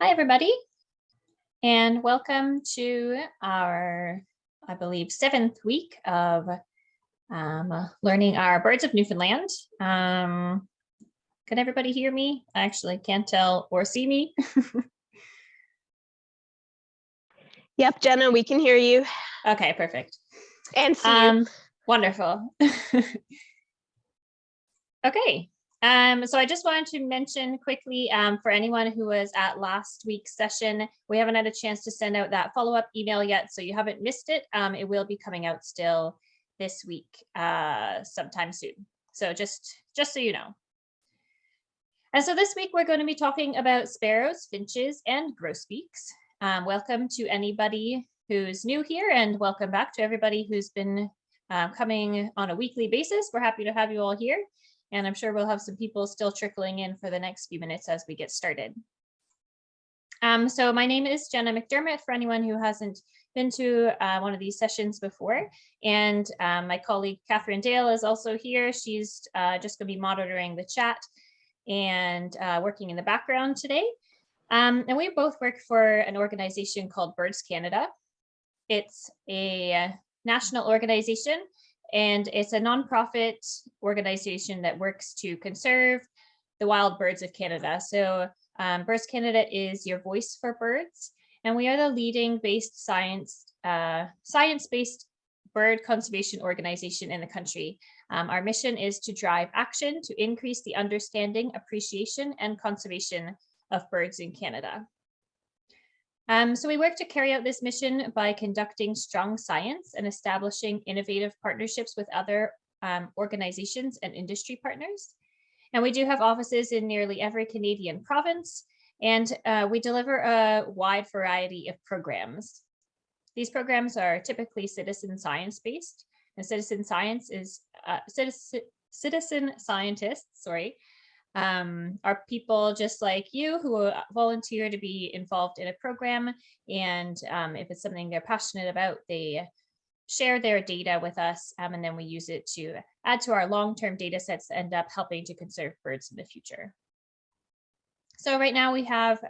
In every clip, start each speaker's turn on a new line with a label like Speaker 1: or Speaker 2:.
Speaker 1: Hi, everybody, and welcome to our, I believe, 7th week of learning our birds of Newfoundland. Can everybody hear me? I actually can't tell or see me.
Speaker 2: Yep, Jenna, we can hear you.
Speaker 1: Okay, perfect.
Speaker 2: And see you.
Speaker 1: Wonderful. Okay. So I just wanted to mention quickly for anyone who was at last week's session, we haven't had a chance to send out that follow-up email yet, so you haven't missed it. It will be coming out still this week sometime soon. So just so you know. And so this week we're going to be talking about sparrows, finches, and grosbeaks. Welcome to anybody who's new here, and welcome back to everybody who's been coming on a weekly basis. We're happy to have you all here. And I'm sure we'll have some people still trickling in for the next few minutes as we get started. So my name is Jenna McDermott, for anyone who hasn't been to one of these sessions before. And my colleague, Catherine Dale, is also here. She's just going to be monitoring the chat and working in the background today. And we both work for an organization called Birds Canada. It's a national organization, and it's a nonprofit organization that works to conserve the wild birds of Canada. So Birds Canada is your voice for birds, and we are the leading science-based bird conservation organization in the country. Our mission is to drive action to increase the understanding, appreciation, and conservation of birds in Canada. So we work to carry out this mission by conducting strong science and establishing innovative partnerships with other organizations and industry partners. And we do have offices in nearly every Canadian province, and we deliver a wide variety of programs. These programs are typically citizen science-based, and citizen scientists, are people just like you who volunteer to be involved in a program. And if it's something they're passionate about, they share their data with us, and then we use it to add to our long-term data sets that end up helping to conserve birds in the future. So right now we have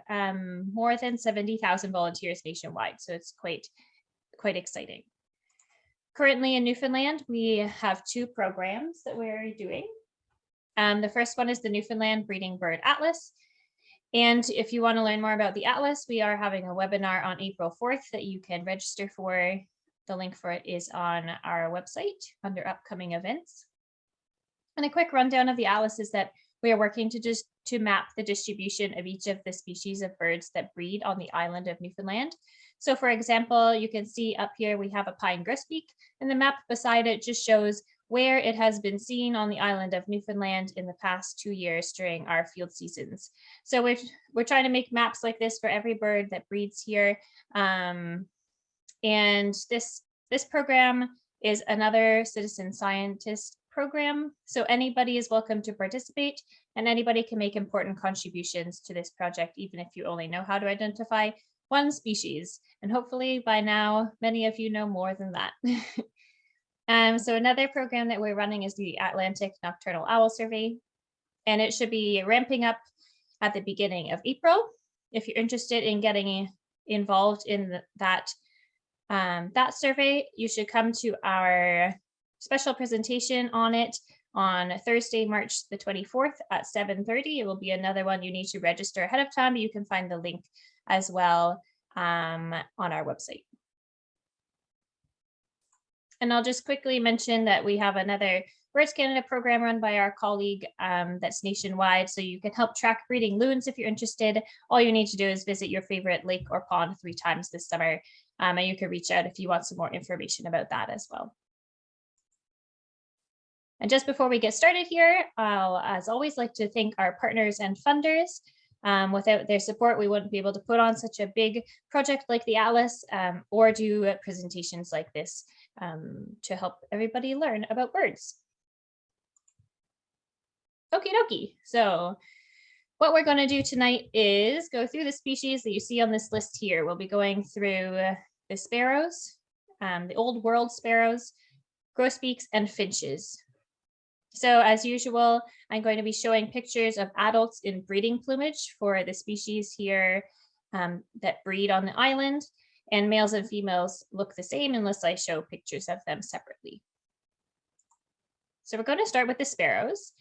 Speaker 1: more than 70,000 volunteers nationwide, so it's quite exciting. Currently in Newfoundland, we have 2 programs that we're doing. The first one is the Newfoundland Breeding Bird Atlas. And if you want to learn more about the Atlas, we are having a webinar on April 4th that you can register for. The link for it is on our website under upcoming events. And a quick rundown of the Atlas is that we are working to map the distribution of each of the species of birds that breed on the island of Newfoundland. So for example, you can see up here we have a pine grosbeak, and the map beside it just shows where it has been seen on the island of Newfoundland in the past 2 years during our field seasons. So we're trying to make maps like this for every bird that breeds here. And this program is another citizen scientist program. So anybody is welcome to participate, and anybody can make important contributions to this project, even if you only know how to identify one species. And hopefully by now, many of you know more than that. So another program that we're running is the Atlantic Nocturnal Owl Survey, and it should be ramping up at the beginning of April. If you're interested in getting involved in that survey, you should come to our special presentation on it on Thursday, March the 24th at 7:30. It will be another one you need to register ahead of time. You can find the link as well on our website. And I'll just quickly mention that we have another Birds Canada program run by our colleague that's nationwide. So you can help track breeding loons if you're interested. All you need to do is visit your favorite lake or pond 3 times this summer. And you can reach out if you want some more information about that as well. And just before we get started here, I'll, as always, like to thank our partners and funders. Without their support, we wouldn't be able to put on such a big project like the Atlas or do presentations like this to help everybody learn about birds. Okie dokie. So what we're going to do tonight is go through the species that you see on this list here. We'll be going through the sparrows, the old world sparrows, grosbeaks, and finches. So as usual, I'm going to be showing pictures of adults in breeding plumage for the species here that breed on the island, and males and females look the same unless I show pictures of them separately. So we're going to start with the sparrows.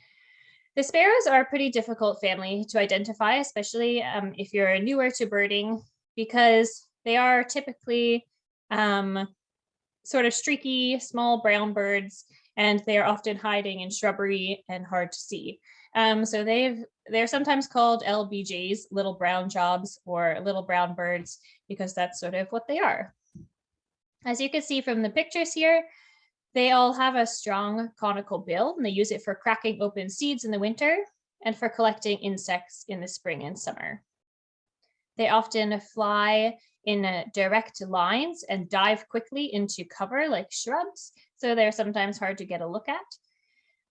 Speaker 1: The sparrows are a pretty difficult family to identify, especially if you're newer to birding, because they are typically sort of streaky, small brown birds, and they are often hiding in shrubbery and hard to see. So they're sometimes called LBJs, little brown jobs, or little brown birds, because that's sort of what they are. As you can see from the pictures here, they all have a strong conical bill, and they use it for cracking open seeds in the winter and for collecting insects in the spring and summer. They often fly in direct lines and dive quickly into cover like shrubs, so they're sometimes hard to get a look at.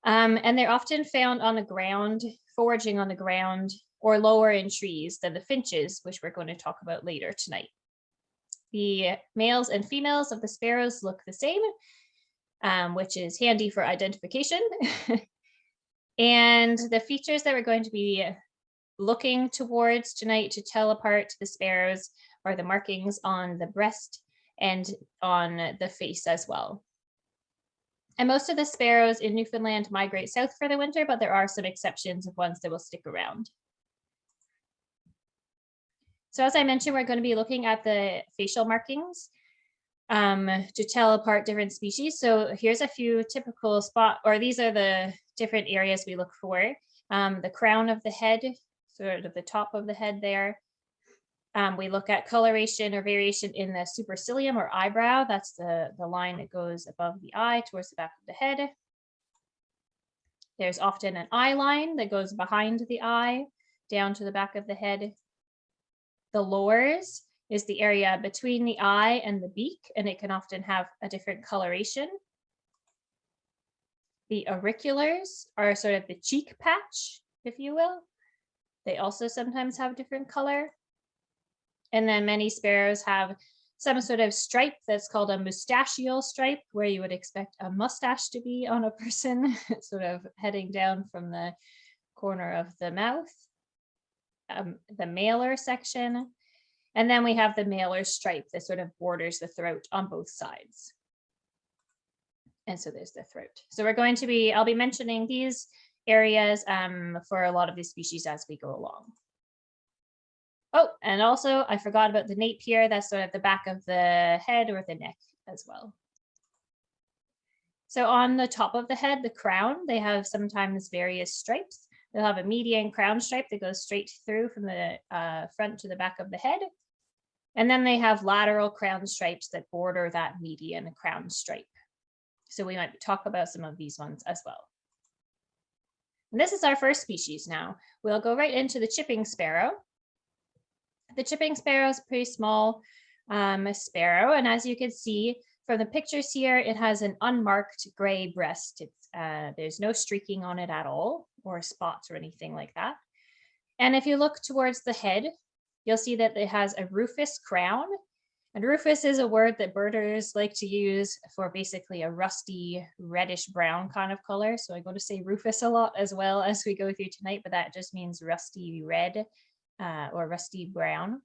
Speaker 1: And they're often found on the ground, foraging on the ground, or lower in trees than the finches, which we're going to talk about later tonight. The males and females of the sparrows look the same, which is handy for identification. And the features that we're going to be looking towards tonight to tell apart the sparrows are the markings on the breast and on the face as well. And most of the sparrows in Newfoundland migrate south for the winter, but there are some exceptions of ones that will stick around. So as I mentioned, we're going to be looking at the facial markings to tell apart different species. So here's a few typical these are the different areas we look for. The crown of the head, sort of the top of the head there. We look at coloration or variation in the supercilium or eyebrow. That's the line that goes above the eye towards the back of the head. There's often an eye line that goes behind the eye down to the back of the head. The lores is the area between the eye and the beak, and it can often have a different coloration. The auriculars are sort of the cheek patch, if you will. They also sometimes have different color. And then many sparrows have some sort of stripe that's called a mustachial stripe, where you would expect a mustache to be on a person, sort of heading down from the corner of the mouth. The malar section. And then we have the malar stripe that sort of borders the throat on both sides. And so there's the throat. So I'll be mentioning these areas for a lot of these species as we go along. Oh, and also I forgot about the nape here. That's sort of the back of the head or the neck as well. So on the top of the head, the crown, they have sometimes various stripes. They'll have a median crown stripe that goes straight through from the front to the back of the head. And then they have lateral crown stripes that border that median crown stripe. So we might talk about some of these ones as well. And this is our first species now. We'll go right into the chipping sparrow. The chipping sparrow is a pretty small sparrow. And as you can see from the pictures here, it has an unmarked gray breast. There's no streaking on it at all, or spots or anything like that. And if you look towards the head, you'll see that it has a rufous crown. And rufous is a word that birders like to use for basically a rusty reddish brown kind of color. So I'm going to say rufous a lot as well as we go through tonight, but that just means rusty red or rusty brown.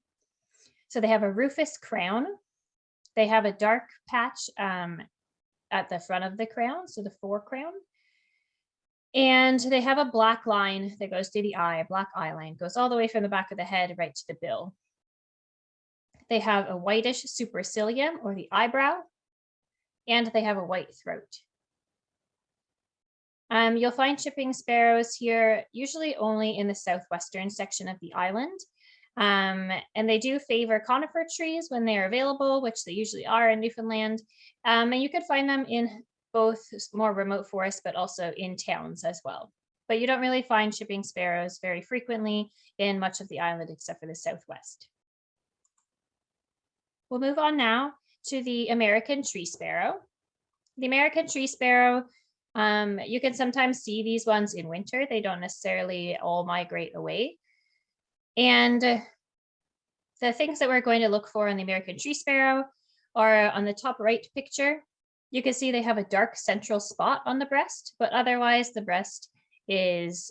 Speaker 1: So they have a rufous crown. They have a dark patch at the front of the crown, so the forecrown. And they have a black line that goes through the eye, a black eye line, goes all the way from the back of the head right to the bill. They have a whitish supercilium or the eyebrow, and they have a white throat. You'll find chipping sparrows here, usually only in the southwestern section of the island. And they do favor conifer trees when they are available, which they usually are in Newfoundland. And you could find them in both more remote forests, but also in towns as well. But you don't really find chipping sparrows very frequently in much of the island except for the southwest. We'll move on now to the American tree sparrow. The American tree sparrow, you can sometimes see these ones in winter. They don't necessarily all migrate away. And the things that we're going to look for in the American tree sparrow are on the top right picture. You can see they have a dark central spot on the breast, but otherwise the breast is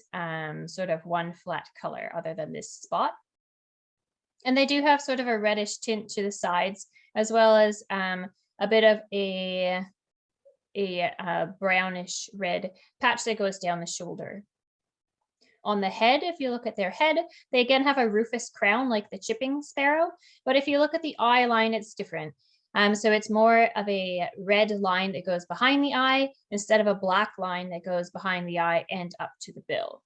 Speaker 1: sort of one flat color other than this spot. And they do have sort of a reddish tint to the sides, as well as a bit of a brownish red patch that goes down the shoulder. On the head, if you look at their head, they again have a rufous crown like the chipping sparrow, but if you look at the eye line, it's different. So it's more of a red line that goes behind the eye instead of a black line that goes behind the eye and up to the bill.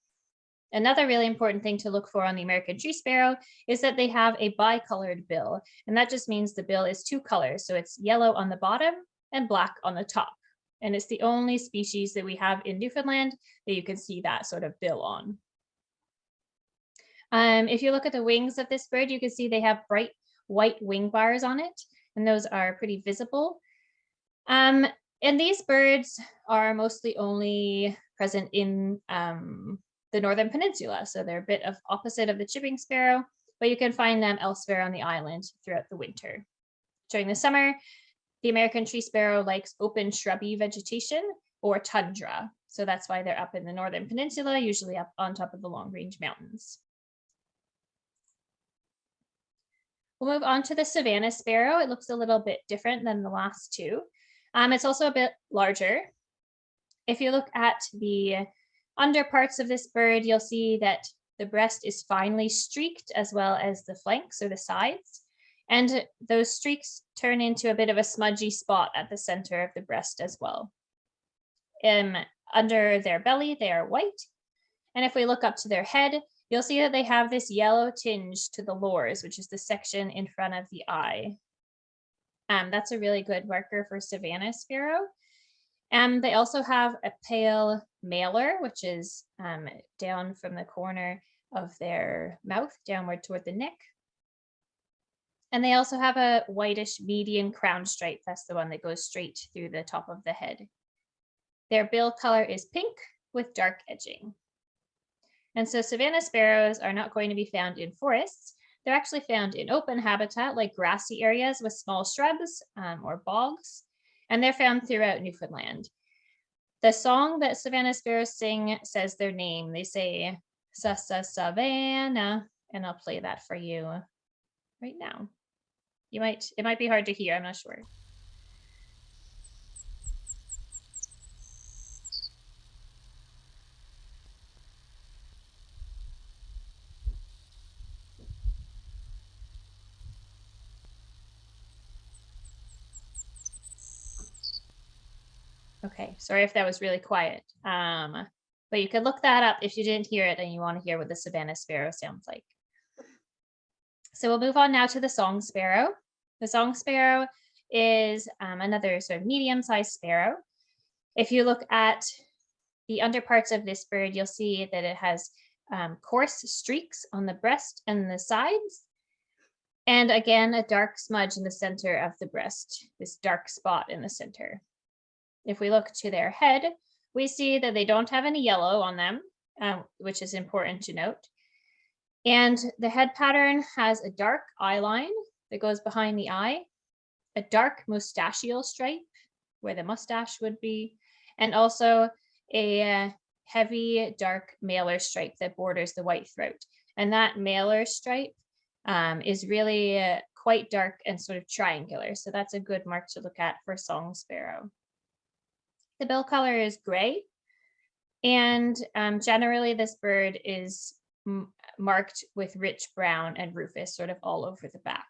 Speaker 1: Another really important thing to look for on the American tree sparrow is that they have a bicolored bill, and that just means the bill is two colors. So it's yellow on the bottom and black on the top. And it's the only species that we have in Newfoundland that you can see that sort of bill on. If you look at the wings of this bird, you can see they have bright white wing bars on it, and those are pretty visible. And these birds are mostly only present in the Northern Peninsula, so they're a bit of opposite of the chipping sparrow, but you can find them elsewhere on the island throughout the winter. During the summer, the American tree sparrow likes open shrubby vegetation or tundra, so that's why they're up in the Northern Peninsula, usually up on top of the Long Range Mountains. We'll move on to the Savannah sparrow. It looks a little bit different than the last two. It's also a bit larger. If you look at the under parts of this bird, you'll see that the breast is finely streaked as well as the flanks or the sides. And those streaks turn into a bit of a smudgy spot at the center of the breast as well. Under their belly, they are white. And if we look up to their head, you'll see that they have this yellow tinge to the lores, which is the section in front of the eye. That's a really good marker for Savannah sparrow. And they also have a pale malar, which is down from the corner of their mouth downward toward the neck. And they also have a whitish median crown stripe. That's the one that goes straight through the top of the head. Their bill color is pink with dark edging. And so Savannah sparrows are not going to be found in forests. They're actually found in open habitat like grassy areas with small shrubs or bogs, and they're found throughout Newfoundland. The song that Savannah sparrows sing says their name. They say, Savannah, and I'll play that for you right now. It might be hard to hear, I'm not sure. Okay, sorry if that was really quiet. But you could look that up if you didn't hear it and you want to hear what the Savannah sparrow sounds like. So we'll move on now to the song sparrow. The song sparrow is another sort of medium-sized sparrow. If you look at the underparts of this bird, you'll see that it has coarse streaks on the breast and the sides. And again, a dark smudge in the center of the breast, this dark spot in the center. If we look to their head, we see that they don't have any yellow on them, which is important to note. And the head pattern has a dark eye line that goes behind the eye, a dark mustachial stripe where the mustache would be, and also a heavy dark malar stripe that borders the white throat. And that malar stripe is really quite dark and sort of triangular. So that's a good mark to look at for song sparrow. The bill color is gray, and generally this bird is marked with rich brown and rufous sort of all over the back.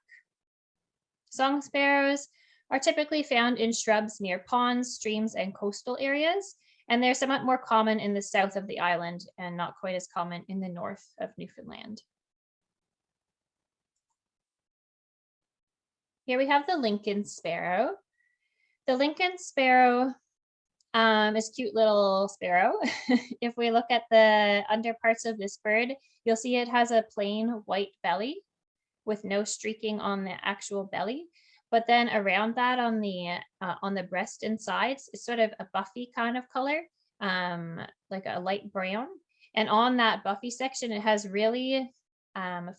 Speaker 1: Song sparrows are typically found in shrubs near ponds, streams, and coastal areas, and they're somewhat more common in the south of the island and not quite as common in the north of Newfoundland. Here we have the Lincoln sparrow. The Lincoln sparrow is a cute little sparrow. If we look at the underparts of this bird, you'll see it has a plain white belly with no streaking on the actual belly. But then around that on the breast and sides, it's sort of a buffy kind of color, like a light brown. And on that buffy section, it has really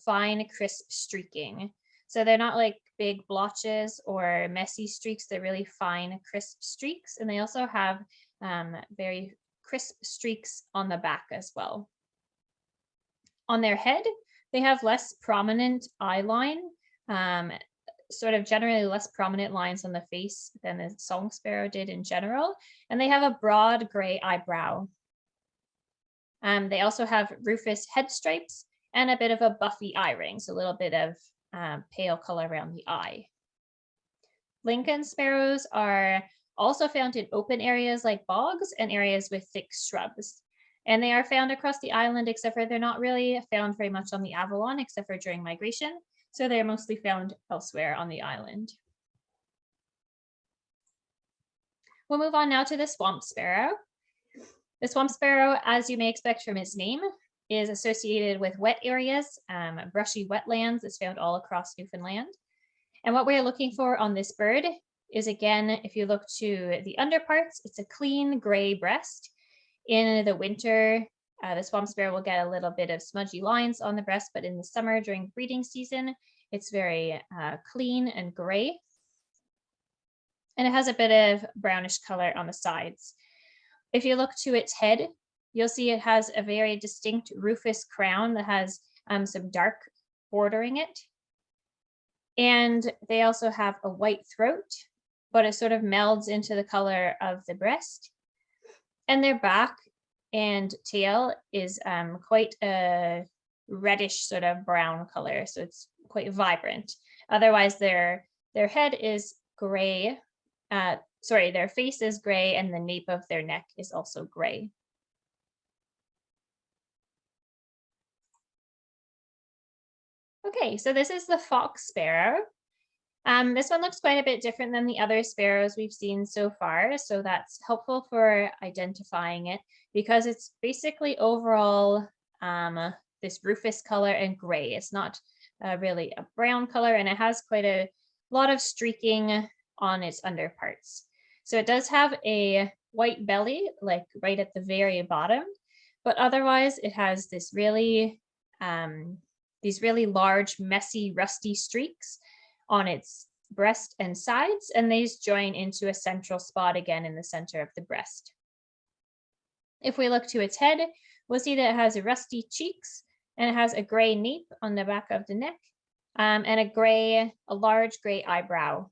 Speaker 1: fine, crisp streaking. So they're not like big blotches or messy streaks. They're really fine, crisp streaks. And they also have very crisp streaks on the back as well. On their head, They have less prominent eye line, sort of generally less prominent lines on the face than the song sparrow did in general. And they have a broad gray eyebrow. They also have rufous head stripes and a bit of a buffy eye ring, so a little bit of pale color around the eye. Lincoln sparrows are also found in open areas like bogs and areas with thick shrubs. And they are found across the island, except for they're not really found very much on the Avalon, except for during migration. So they're mostly found elsewhere on the island. We'll move on now to the swamp sparrow. The swamp sparrow, as you may expect from its name, is associated with wet areas, brushy wetlands that's found all across Newfoundland. And what we're looking for on this bird is, again, if you look to the underparts, it's a clean gray breast. In the winter, the swamp sparrow will get a little bit of smudgy lines on the breast, but in the summer during breeding season, it's very clean and gray. And it has a bit of brownish color on the sides. If you look to its head, you'll see it has a very distinct rufous crown that has some dark bordering it. And they also have a white throat, but it sort of melds into the color of the breast. And their back and tail is quite a reddish sort of brown color, so it's quite vibrant. Otherwise, their head is gray. Their face is gray, and the nape of their neck is also gray. Okay, so this is the fox sparrow. This one looks quite a bit different than the other sparrows we've seen so far, so that's helpful for identifying it because it's basically overall this rufous color and gray. It's not really a brown color, and it has quite a lot of streaking on its underparts. So it does have a white belly, like right at the very bottom, but otherwise it has this really these really large, messy, rusty streaks on its breast and sides, and these join into a central spot again in the center of the breast. If we look to its head, we'll see that it has rusty cheeks and it has a gray nape on the back of the neck and a large gray eyebrow.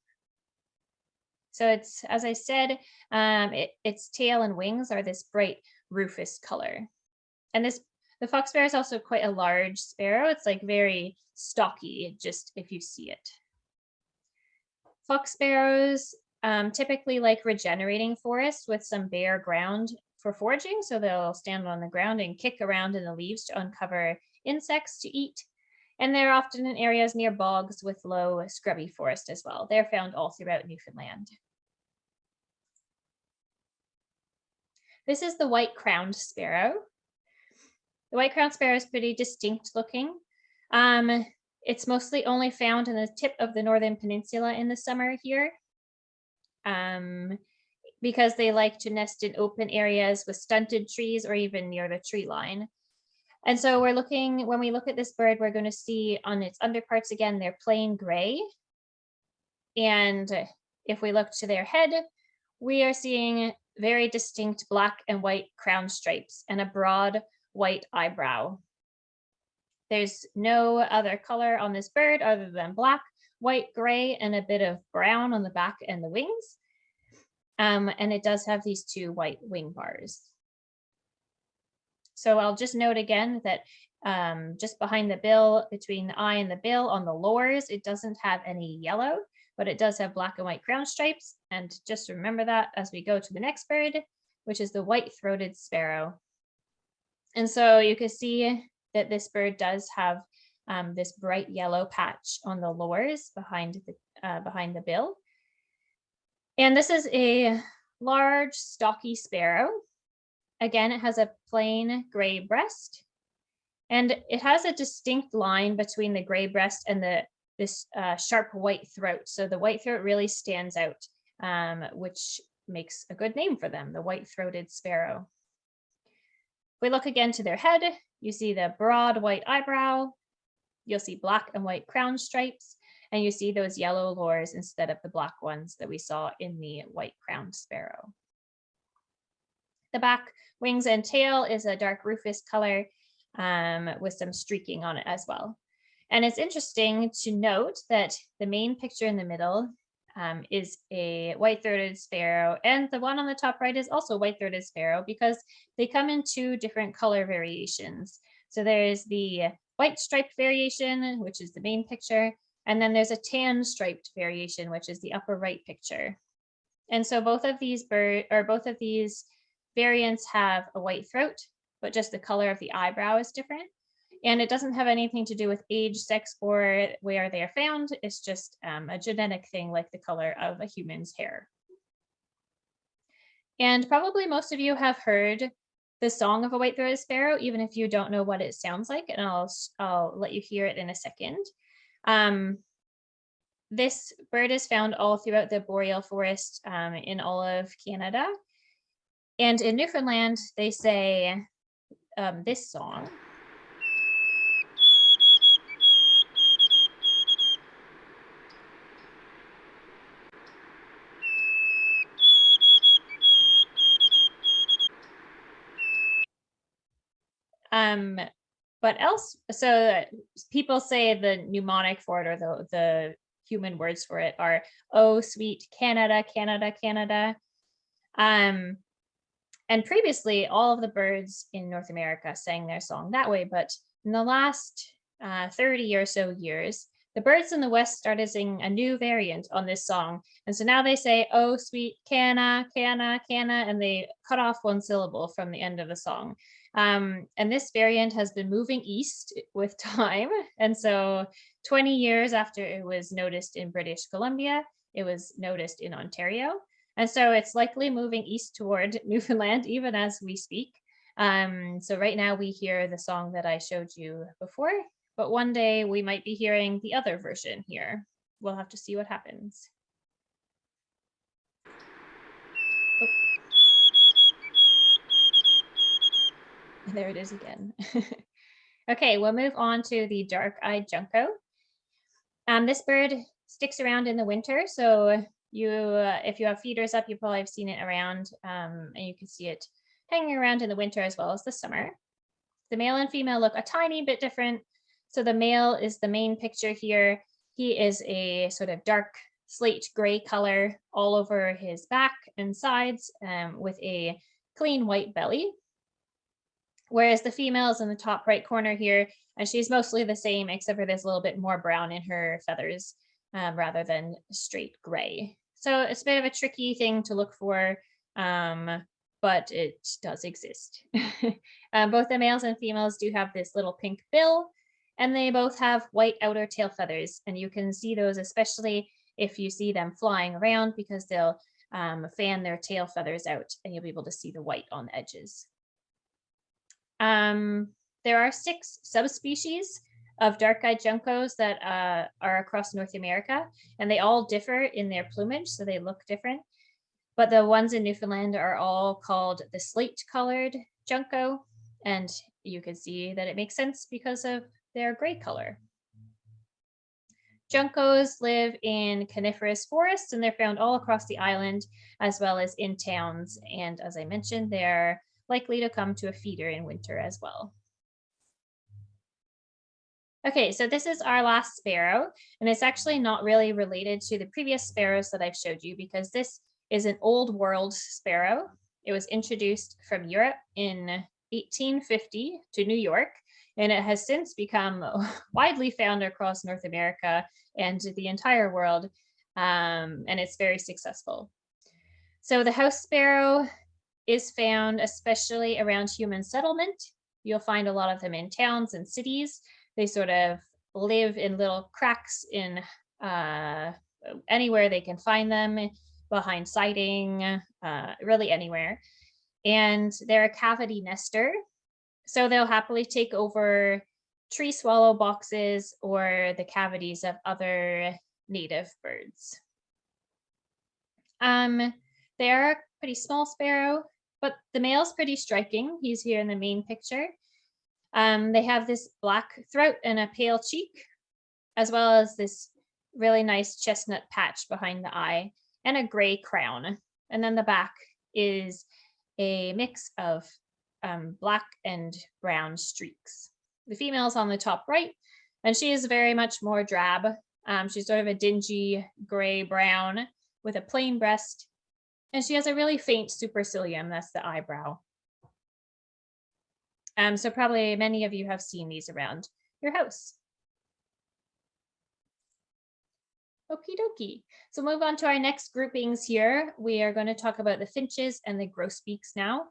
Speaker 1: So it's, as I said, its tail and wings are this bright rufous color. And the fox sparrow is also quite a large sparrow. It's like very stocky, just if you see it. Fox sparrows typically like regenerating forests with some bare ground for foraging. So they'll stand on the ground and kick around in the leaves to uncover insects to eat. And they're often in areas near bogs with low scrubby forest as well. They're found all throughout Newfoundland. This is the white-crowned sparrow. The white-crowned sparrow is pretty distinct looking. It's mostly only found in the tip of the Northern Peninsula in the summer here, because they like to nest in open areas with stunted trees or even near the tree line. And so when we look at this bird, we're going to see on its underparts again, they're plain gray. And if we look to their head, we are seeing very distinct black and white crown stripes and a broad white eyebrow. There's no other color on this bird other than black, white, gray, and a bit of brown on the back and the wings. And it does have these two white wing bars. So I'll just note again that just behind the bill, between the eye and the bill on the lores, it doesn't have any yellow, but it does have black and white crown stripes. And just remember that as we go to the next bird, which is the white-throated sparrow. And so you can see that this bird does have this bright yellow patch on the lores behind the bill. And this is a large, stocky sparrow. Again, it has a plain gray breast, and it has a distinct line between the gray breast and this sharp white throat. So the white throat really stands out, which makes a good name for them, the white-throated sparrow. If we look again to their head, you see the broad white eyebrow, you'll see black and white crown stripes, and you see those yellow lores instead of the black ones that we saw in the white-crowned sparrow. The back, wings, and tail is a dark rufous color, with some streaking on it as well. And it's interesting to note that the main picture in the middle is a white-throated sparrow, and the one on the top right is also white-throated sparrow because they come in two different color variations. So there's the white striped variation, which is the main picture, and then there's a tan striped variation, which is the upper right picture. And so both of these variants have a white throat, but just the color of the eyebrow is different. And it doesn't have anything to do with age, sex, or where they are found. It's just a genetic thing like the color of a human's hair. And probably most of you have heard the song of a white-throated sparrow, even if you don't know what it sounds like, and I'll let you hear it in a second. This bird is found all throughout the boreal forest in all of Canada. And in Newfoundland, they say this song. So people say the mnemonic for it, or the human words for it, are "Oh, sweet Canada, Canada, Canada." And previously, all of the birds in North America sang their song that way, but in the last 30 or so years, the birds in the West started singing a new variant on this song. And so now they say, "Oh, sweet Canna, Canna, Canna," and they cut off one syllable from the end of the song. And this variant has been moving east with time. And so 20 years after it was noticed in British Columbia, it was noticed in Ontario. And so it's likely moving east toward Newfoundland, even as we speak. So right now we hear the song that I showed you before, but one day we might be hearing the other version here. We'll have to see what happens. Oh. There it is again. Okay, we'll move on to the dark-eyed junco. This bird sticks around in the winter, so if you have feeders up, you probably have seen it around, and you can see it hanging around in the winter as well as the summer. The male and female look a tiny bit different. So the male is the main picture here. He is a sort of dark slate gray color all over his back and sides, with a clean white belly. Whereas the female is in the top right corner here, and she's mostly the same, except for there's a little bit more brown in her feathers rather than straight gray. So it's a bit of a tricky thing to look for, but it does exist. Both the males and females do have this little pink bill, and they both have white outer tail feathers. And you can see those, especially if you see them flying around, because they'll fan their tail feathers out, and you'll be able to see the white on the edges. There are 6 subspecies of dark-eyed juncos that are across North America, and they all differ in their plumage, so they look different. But the ones in Newfoundland are all called the slate-colored junco, and you can see that it makes sense because of their gray color. Juncos live in coniferous forests, and they're found all across the island, as well as in towns. And as I mentioned, they're likely to come to a feeder in winter as well. Okay, so this is our last sparrow, and it's actually not really related to the previous sparrows that I've showed you, because this is an old world sparrow. It was introduced from Europe in 1850 to New York, and it has since become widely found across North America and the entire world, and it's very successful. So the house sparrow is found especially around human settlement. You'll find a lot of them in towns and cities. They sort of live in little cracks in anywhere they can find them, behind siding, really anywhere. And they're a cavity nester. So they'll happily take over tree swallow boxes or the cavities of other native birds. They are a pretty small sparrow, but the male's pretty striking. He's here in the main picture. They have this black throat and a pale cheek, as well as this really nice chestnut patch behind the eye and a gray crown. And then the back is a mix of black and brown streaks. The female is on the top right, and she is very much more drab. She's sort of a dingy gray brown with a plain breast, and she has a really faint supercilium. That's the eyebrow. So probably many of you have seen these around your house. Okie dokie. So move on to our next groupings here. We are going to talk about the finches and the grosbeaks now.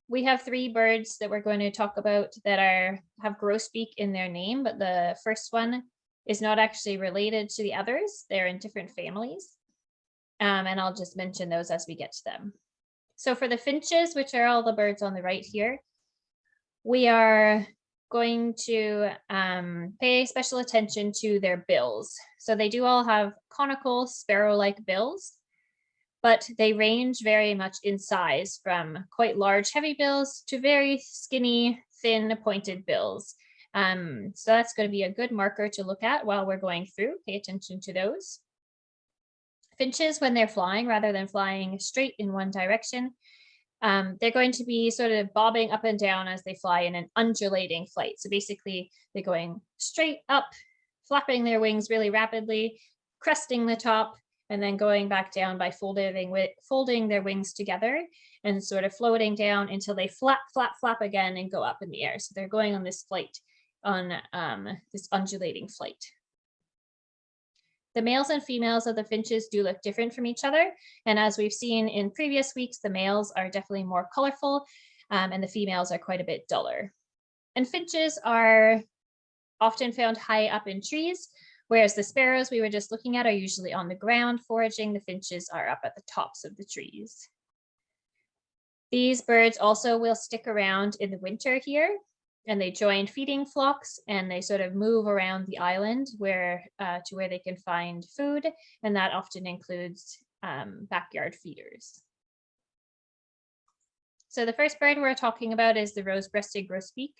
Speaker 1: We have 3 birds that we're going to talk about that have grosbeak in their name, but the first one is not actually related to the others. They're in different families. And I'll just mention those as we get to them. So for the finches, which are all the birds on the right here, we are going to pay special attention to their bills. So they do all have conical sparrow-like bills, but they range very much in size from quite large, heavy bills to very skinny, thin, pointed bills. So that's going to be a good marker to look at while we're going through. Pay attention to those. Finches, when they're flying, rather than flying straight in one direction, they're going to be sort of bobbing up and down as they fly in an undulating flight. So basically, they're going straight up, flapping their wings really rapidly, cresting the top, and then going back down by folding their wings together and sort of floating down until they flap, flap, flap again and go up in the air. So they're going on this flight, on this undulating flight. The males and females of the finches do look different from each other. And as we've seen in previous weeks, the males are definitely more colorful and the females are quite a bit duller. And finches are often found high up in trees, whereas the sparrows we were just looking at are usually on the ground foraging. The finches are up at the tops of the trees. These birds also will stick around in the winter here, and they join feeding flocks and they sort of move around the island to where they can find food, and that often includes backyard feeders. So the first bird we're talking about is the rose-breasted grosbeak,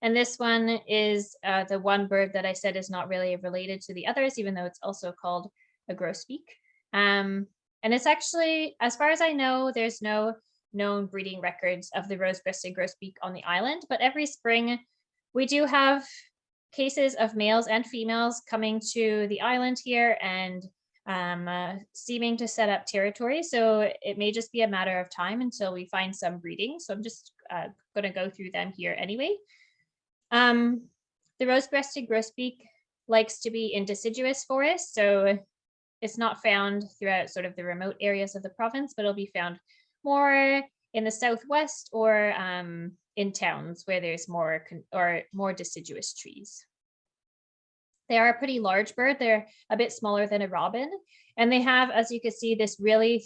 Speaker 1: and this one is the one bird that I said is not really related to the others, even though it's also called a grosbeak. And it's actually, as far as I know, there's no known breeding records of the rose-breasted grosbeak on the island, but every spring we do have cases of males and females coming to the island here and seeming to set up territory. So it may just be a matter of time until we find some breeding. So I'm just going to go through them here anyway. The rose-breasted grosbeak likes to be in deciduous forests, so it's not found throughout sort of the remote areas of the province, but it'll be found more in the southwest or in towns where there's more deciduous trees. They are a pretty large bird. They're a bit smaller than a robin, and they have, as you can see, this really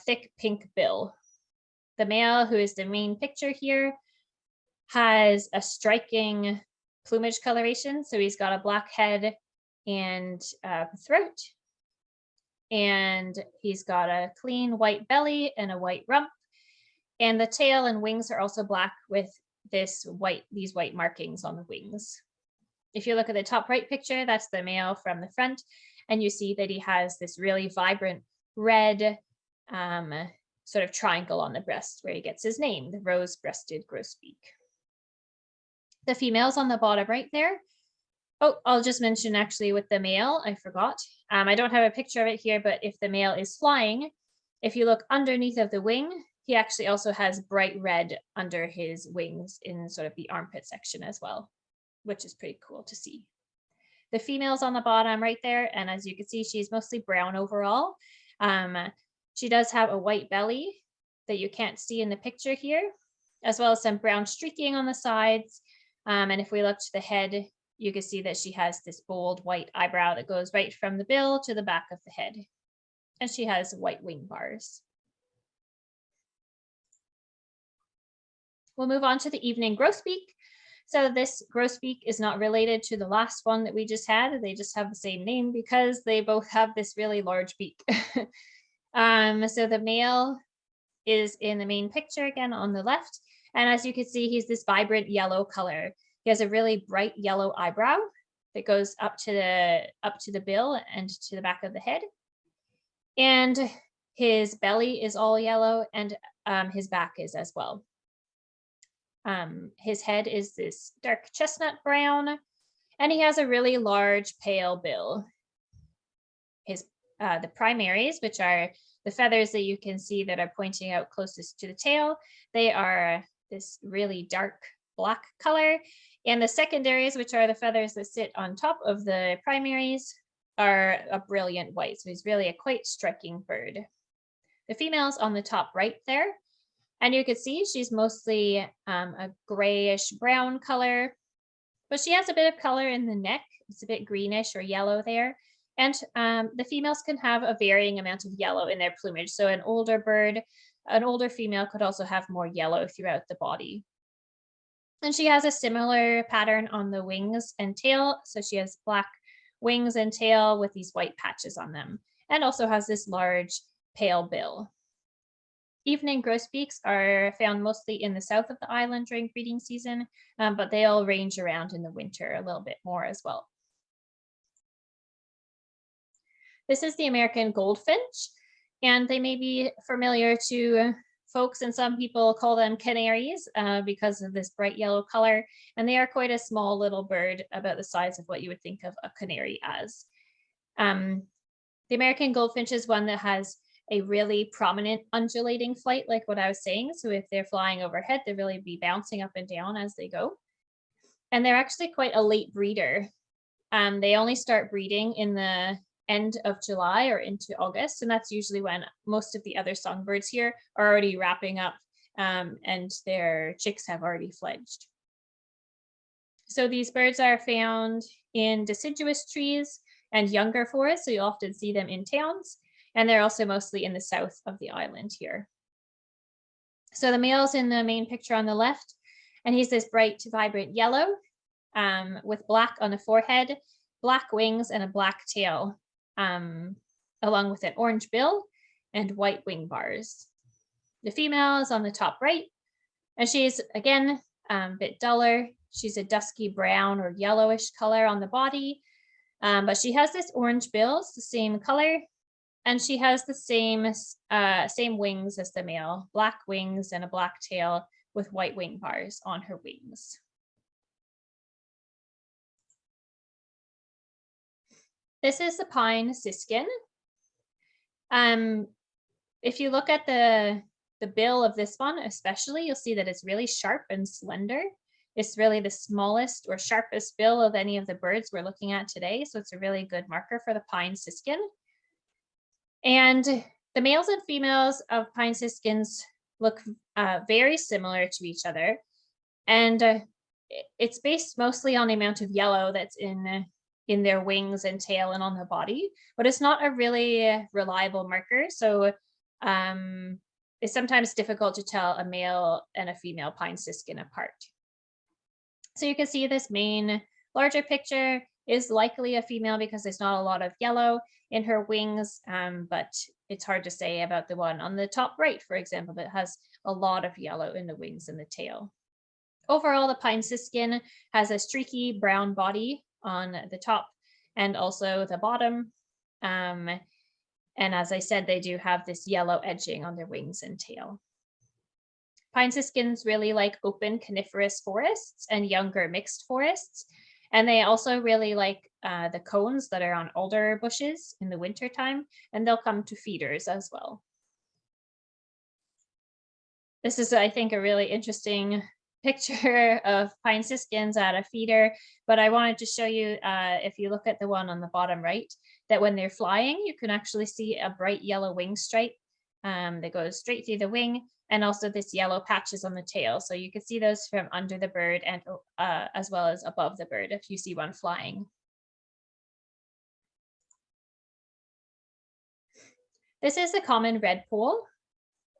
Speaker 1: thick pink bill. The male, who is the main picture here, has a striking plumage coloration. So he's got a black head and throat, and he's got a clean white belly and a white rump, and the tail and wings are also black with these white markings on the wings. If you look at the top right picture, that's the male from the front, and you see that he has this really vibrant red sort of triangle on the breast where he gets his name, the rose-breasted grosbeak. The females on the bottom right there. Oh, I'll just mention actually with the male, I forgot. I don't have a picture of it here, but if the male is flying, if you look underneath of the wing, he actually also has bright red under his wings in sort of the armpit section as well, which is pretty cool to see. The female's on the bottom right there, and as you can see, she's mostly brown overall. She does have a white belly that you can't see in the picture here, as well as some brown streaking on the sides. And if we look to the head, you can see that she has this bold white eyebrow that goes right from the bill to the back of the head. And she has white wing bars. We'll move on to the evening grosbeak. So this grosbeak is not related to the last one that we just had. They just have the same name because they both have this really large beak. So the male is in the main picture again on the left. And as you can see, he's this vibrant yellow color. He has a really bright yellow eyebrow that goes up to the bill and to the back of the head. And his belly is all yellow. And his back is as well. His head is this dark chestnut brown, and he has a really large pale bill. The primaries, which are the feathers that you can see that are pointing out closest to the tail, they are this really dark black color. And the secondaries, which are the feathers that sit on top of the primaries, are a brilliant white. So he's really a quite striking bird. The female's on the top right there. And you can see she's mostly a grayish brown color, but she has a bit of color in the neck. It's a bit greenish or yellow there. And the females can have a varying amount of yellow in their plumage. So an older bird, an older female could also have more yellow throughout the body. And she has a similar pattern on the wings and tail. So she has black wings and tail with these white patches on them, and also has this large pale bill. Evening grosbeaks are found mostly in the south of the island during breeding season, but they all range around in the winter a little bit more as well. This is the American goldfinch, and they may be familiar to folks, and some people call them canaries because of this bright yellow color, and they are quite a small little bird, about the size of what you would think of a canary as. The American goldfinch is one that has a really prominent undulating flight, like what I was saying. So if they're flying overhead, they'll really be bouncing up and down as they go. And they're actually quite a late breeder. They only start breeding in the end of July or into August, and that's usually when most of the other songbirds here are already wrapping up and their chicks have already fledged. So these birds are found in deciduous trees and younger forests, so you often see them in towns, and they're also mostly in the south of the island here. So the male's in the main picture on the left, and he's this bright, vibrant yellow with black on the forehead, black wings, and a black tail, along with an orange bill and white wing bars. The female is on the top right, and she's, again, a bit duller. She's a dusky brown or yellowish color on the body, but she has this orange bill, it's the same color, and she has the same wings as the male, black wings and a black tail with white wing bars on her wings. This is the pine siskin. If you look at the bill of this one especially, you'll see that it's really sharp and slender. It's really the smallest or sharpest bill of any of the birds we're looking at today, so it's a really good marker for the pine siskin. And the males and females of pine siskins look very similar to each other, and it's based mostly on the amount of yellow that's in their wings and tail and on the body, but it's not a really reliable marker. So it's sometimes difficult to tell a male and a female pine siskin apart. So you can see this main larger picture is likely a female because there's not a lot of yellow in her wings, but it's hard to say about the one on the top right, for example, that has a lot of yellow in the wings and the tail. Overall, the pine siskin has a streaky brown body on the top and also the bottom. And as I said, they do have this yellow edging on their wings and tail. Pine siskins really like open coniferous forests and younger mixed forests. And they also really like the cones that are on alder bushes in the wintertime, and they'll come to feeders as well. This is, I think, a really interesting picture of pine siskins at a feeder, but I wanted to show you, if you look at the one on the bottom right, that when they're flying, you can actually see a bright yellow wing stripe that goes straight through the wing, and also this yellow patches on the tail. So you can see those from under the bird and as well as above the bird if you see one flying. This is the common redpoll.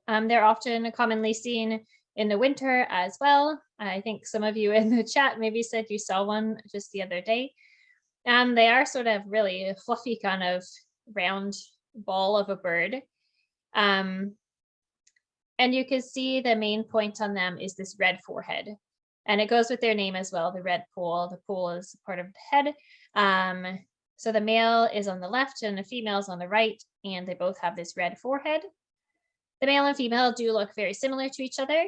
Speaker 1: They're often commonly seen in the winter as well. I think some of you in the chat maybe said you saw one just the other day. They are sort of really fluffy kind of round ball of a bird. And you can see the main point on them is this red forehead. And it goes with their name as well, the redpoll. The poll is part of the head. So the male is on the left and the female is on the right, and they both have this red forehead. The male and female do look very similar to each other.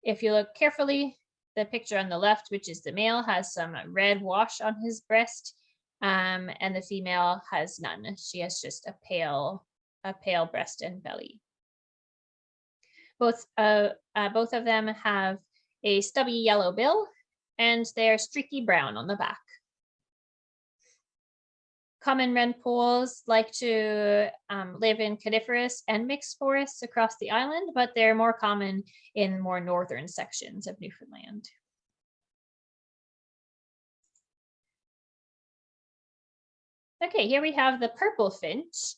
Speaker 1: If you look carefully, the picture on the left, which is the male, has some red wash on his breast, and the female has none. She has just a pale breast and belly. Both of them have a stubby yellow bill, and they're streaky brown on the back. Common wren poles like to live in coniferous and mixed forests across the island, but they're more common in more northern sections of Newfoundland. Okay, here we have the purple finch.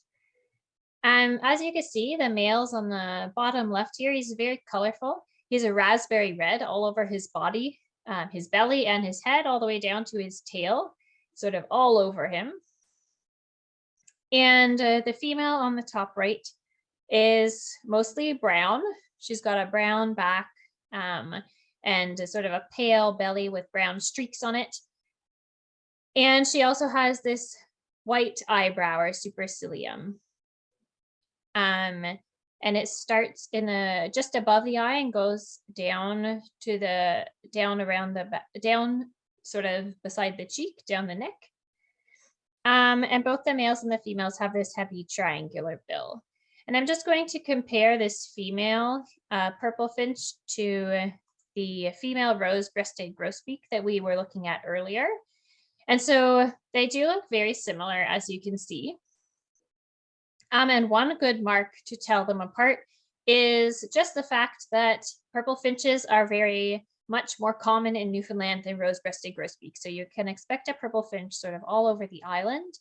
Speaker 1: As you can see, the male's on the bottom left here, he's very colorful. He's a raspberry red all over his body, his belly and his head, all the way down to his tail, sort of all over him. And the female on the top right is mostly brown. She's got a brown back and a sort of a pale belly with brown streaks on it. And she also has this white eyebrow or supercilium. And it starts in just above the eye and goes down to down sort of beside the cheek, down the neck. And both the males and the females have this heavy triangular bill. And I'm just going to compare this female purple finch to the female rose-breasted grosbeak that we were looking at earlier. And so they do look very similar, as you can see. And one good mark to tell them apart is just the fact that purple finches are very much more common in Newfoundland than rose-breasted grosbeak. So you can expect a purple finch sort of all over the island,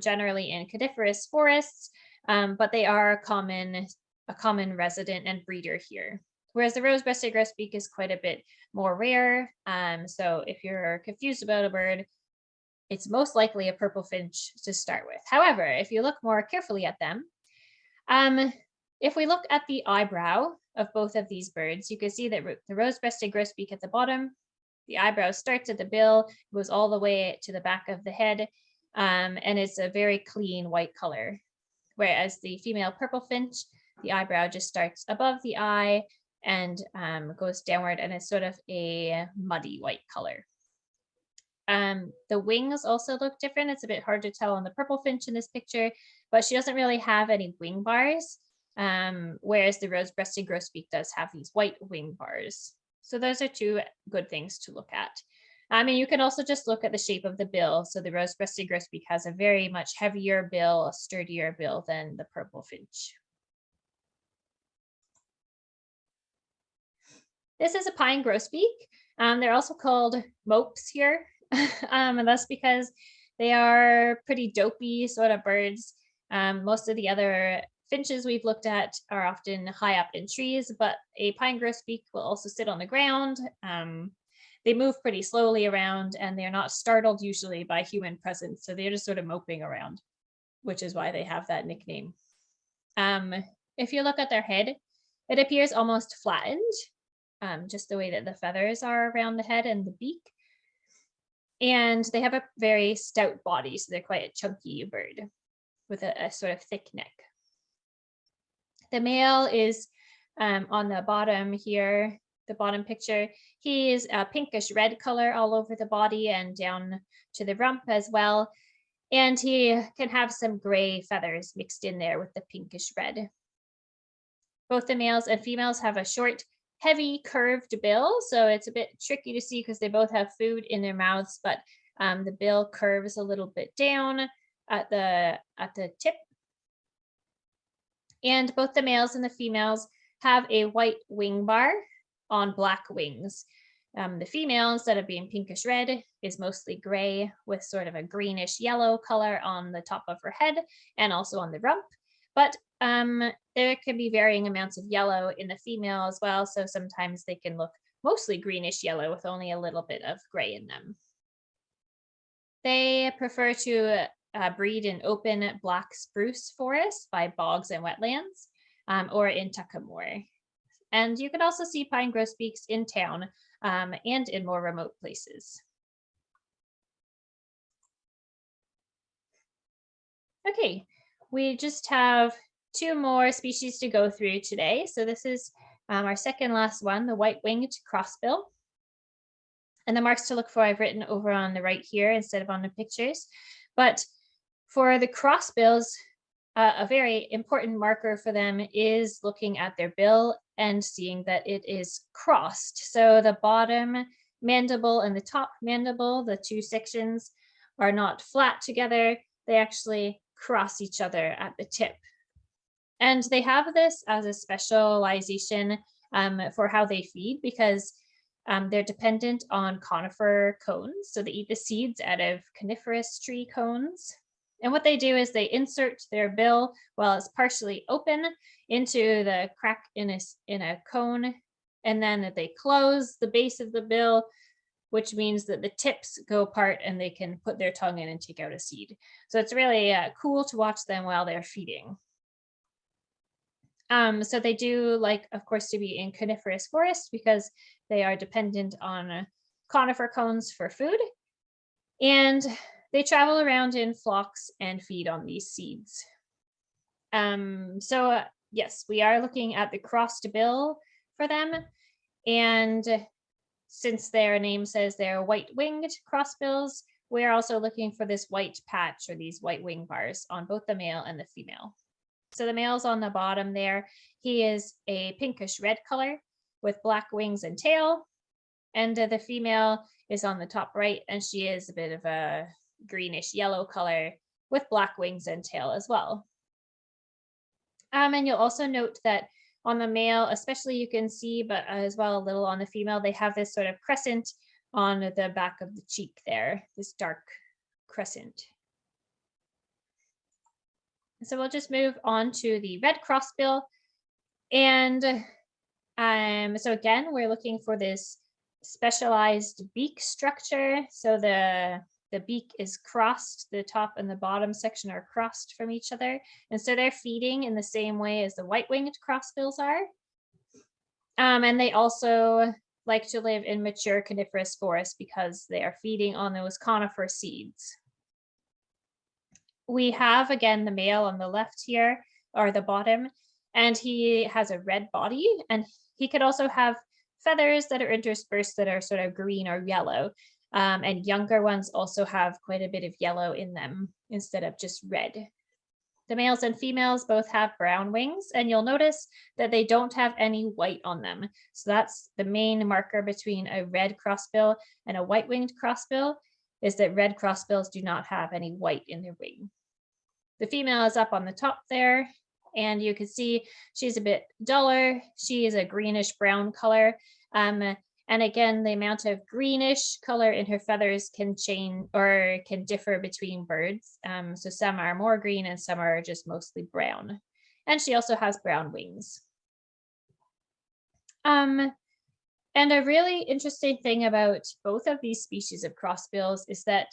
Speaker 1: generally in coniferous forests, but they are a common resident and breeder here. Whereas the rose-breasted grosbeak is quite a bit more rare. So if you're confused about a bird, it's most likely a purple finch to start with. However, if you look more carefully at them, if we look at the eyebrow of both of these birds, you can see that the rose-breasted grosbeak at the bottom, the eyebrow starts at the bill, goes all the way to the back of the head, and it's a very clean white color. Whereas the female purple finch, the eyebrow just starts above the eye and goes downward, and it's sort of a muddy white color. The wings also look different. It's a bit hard to tell on the purple finch in this picture, but she doesn't really have any wing bars, whereas the rose-breasted grosbeak does have these white wing bars. So those are two good things to look at. And you can also just look at the shape of the bill. So the rose-breasted grosbeak has a very much heavier bill, a sturdier bill than the purple finch. This is a pine grosbeak. They're also called mopes here. And that's because they are pretty dopey sort of birds. Most of the other finches we've looked at are often high up in trees, but a pine grosbeak will also sit on the ground. They move pretty slowly around, and they're not startled usually by human presence. So they're just sort of moping around, which is why they have that nickname. If you look at their head, it appears almost flattened, just the way that the feathers are around the head and the beak. And they have a very stout body, so they're quite a chunky bird with a sort of thick neck. The male is on the bottom here, the bottom picture. He is a pinkish red color all over the body and down to the rump as well. And he can have some gray feathers mixed in there with the pinkish red. Both the males and females have a short, heavy curved bill, so it's a bit tricky to see because they both have food in their mouths, but the bill curves a little bit down at the tip. And both the males and the females have a white wing bar on black wings. The female, instead of being pinkish red, is mostly gray with sort of a greenish yellow color on the top of her head and also on the rump. But there can be varying amounts of yellow in the female as well. So sometimes they can look mostly greenish yellow with only a little bit of gray in them. They prefer to breed in open black spruce forests by bogs and wetlands, or in tuckamore. And you can also see pine grosbeaks in town and in more remote places. Okay, we just have two more species to go through today. So this is our second last one, the white-winged crossbill. And the marks to look for I've written over on the right here instead of on the pictures. But for the crossbills, a very important marker for them is looking at their bill and seeing that it is crossed. So the bottom mandible and the top mandible, the two sections, are not flat together. They actually cross each other at the tip. And they have this as a specialization for how they feed, because they're dependent on conifer cones. So they eat the seeds out of coniferous tree cones. And what they do is they insert their bill while it's partially open into the crack in a cone, and then they close the base of the bill, which means that the tips go apart and they can put their tongue in and take out a seed. So it's really cool to watch them while they're feeding. So they do like, of course, to be in coniferous forests because they are dependent on conifer cones for food. And they travel around in flocks and feed on these seeds. Yes, we are looking at the crossed bill for them. And since their name says they're white-winged crossbills, we're also looking for this white patch or these white wing bars on both the male and the female. So the male's on the bottom there. He is a pinkish red color with black wings and tail. And the female is on the top right, and she is a bit of a greenish yellow color with black wings and tail as well. And you'll also note that on the male, especially you can see, but as well a little on the female, they have this sort of crescent on the back of the cheek there, this dark crescent. So we'll just move on to the red crossbill. And so again, we're looking for this specialized beak structure. So the beak is crossed, the top and the bottom section are crossed from each other. And so they're feeding in the same way as the white-winged crossbills are. And they also like to live in mature coniferous forests because they are feeding on those conifer seeds. We have, again, the male on the left here, or the bottom, and he has a red body, and he could also have feathers that are interspersed that are sort of green or yellow. And younger ones also have quite a bit of yellow in them instead of just red. The males and females both have brown wings, and you'll notice that they don't have any white on them. So that's the main marker between a red crossbill and a white-winged crossbill, is that red crossbills do not have any white in their wing. The female is up on the top there, and you can see she's a bit duller. She is a greenish brown color. And again, the amount of greenish color in her feathers can change or can differ between birds. So some are more green and some are just mostly brown. And she also has brown wings. And a really interesting thing about both of these species of crossbills is that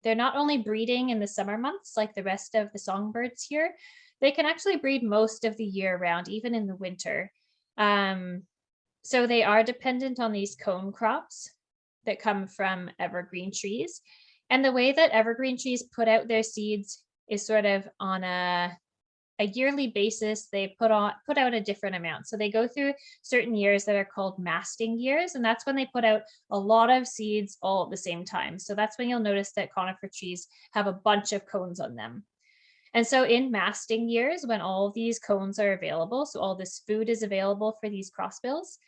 Speaker 1: they're not only breeding in the summer months like the rest of the songbirds here, they can actually breed most of the year round, even in the winter. So they are dependent on these cone crops that come from evergreen trees. And the way that evergreen trees put out their seeds is sort of on a yearly basis. They put out a different amount. So they go through certain years that are called masting years, and that's when they put out a lot of seeds all at the same time. So that's when you'll notice that conifer trees have a bunch of cones on them. And so in masting years, when all of these cones are available, so all this food is available for these crossbills,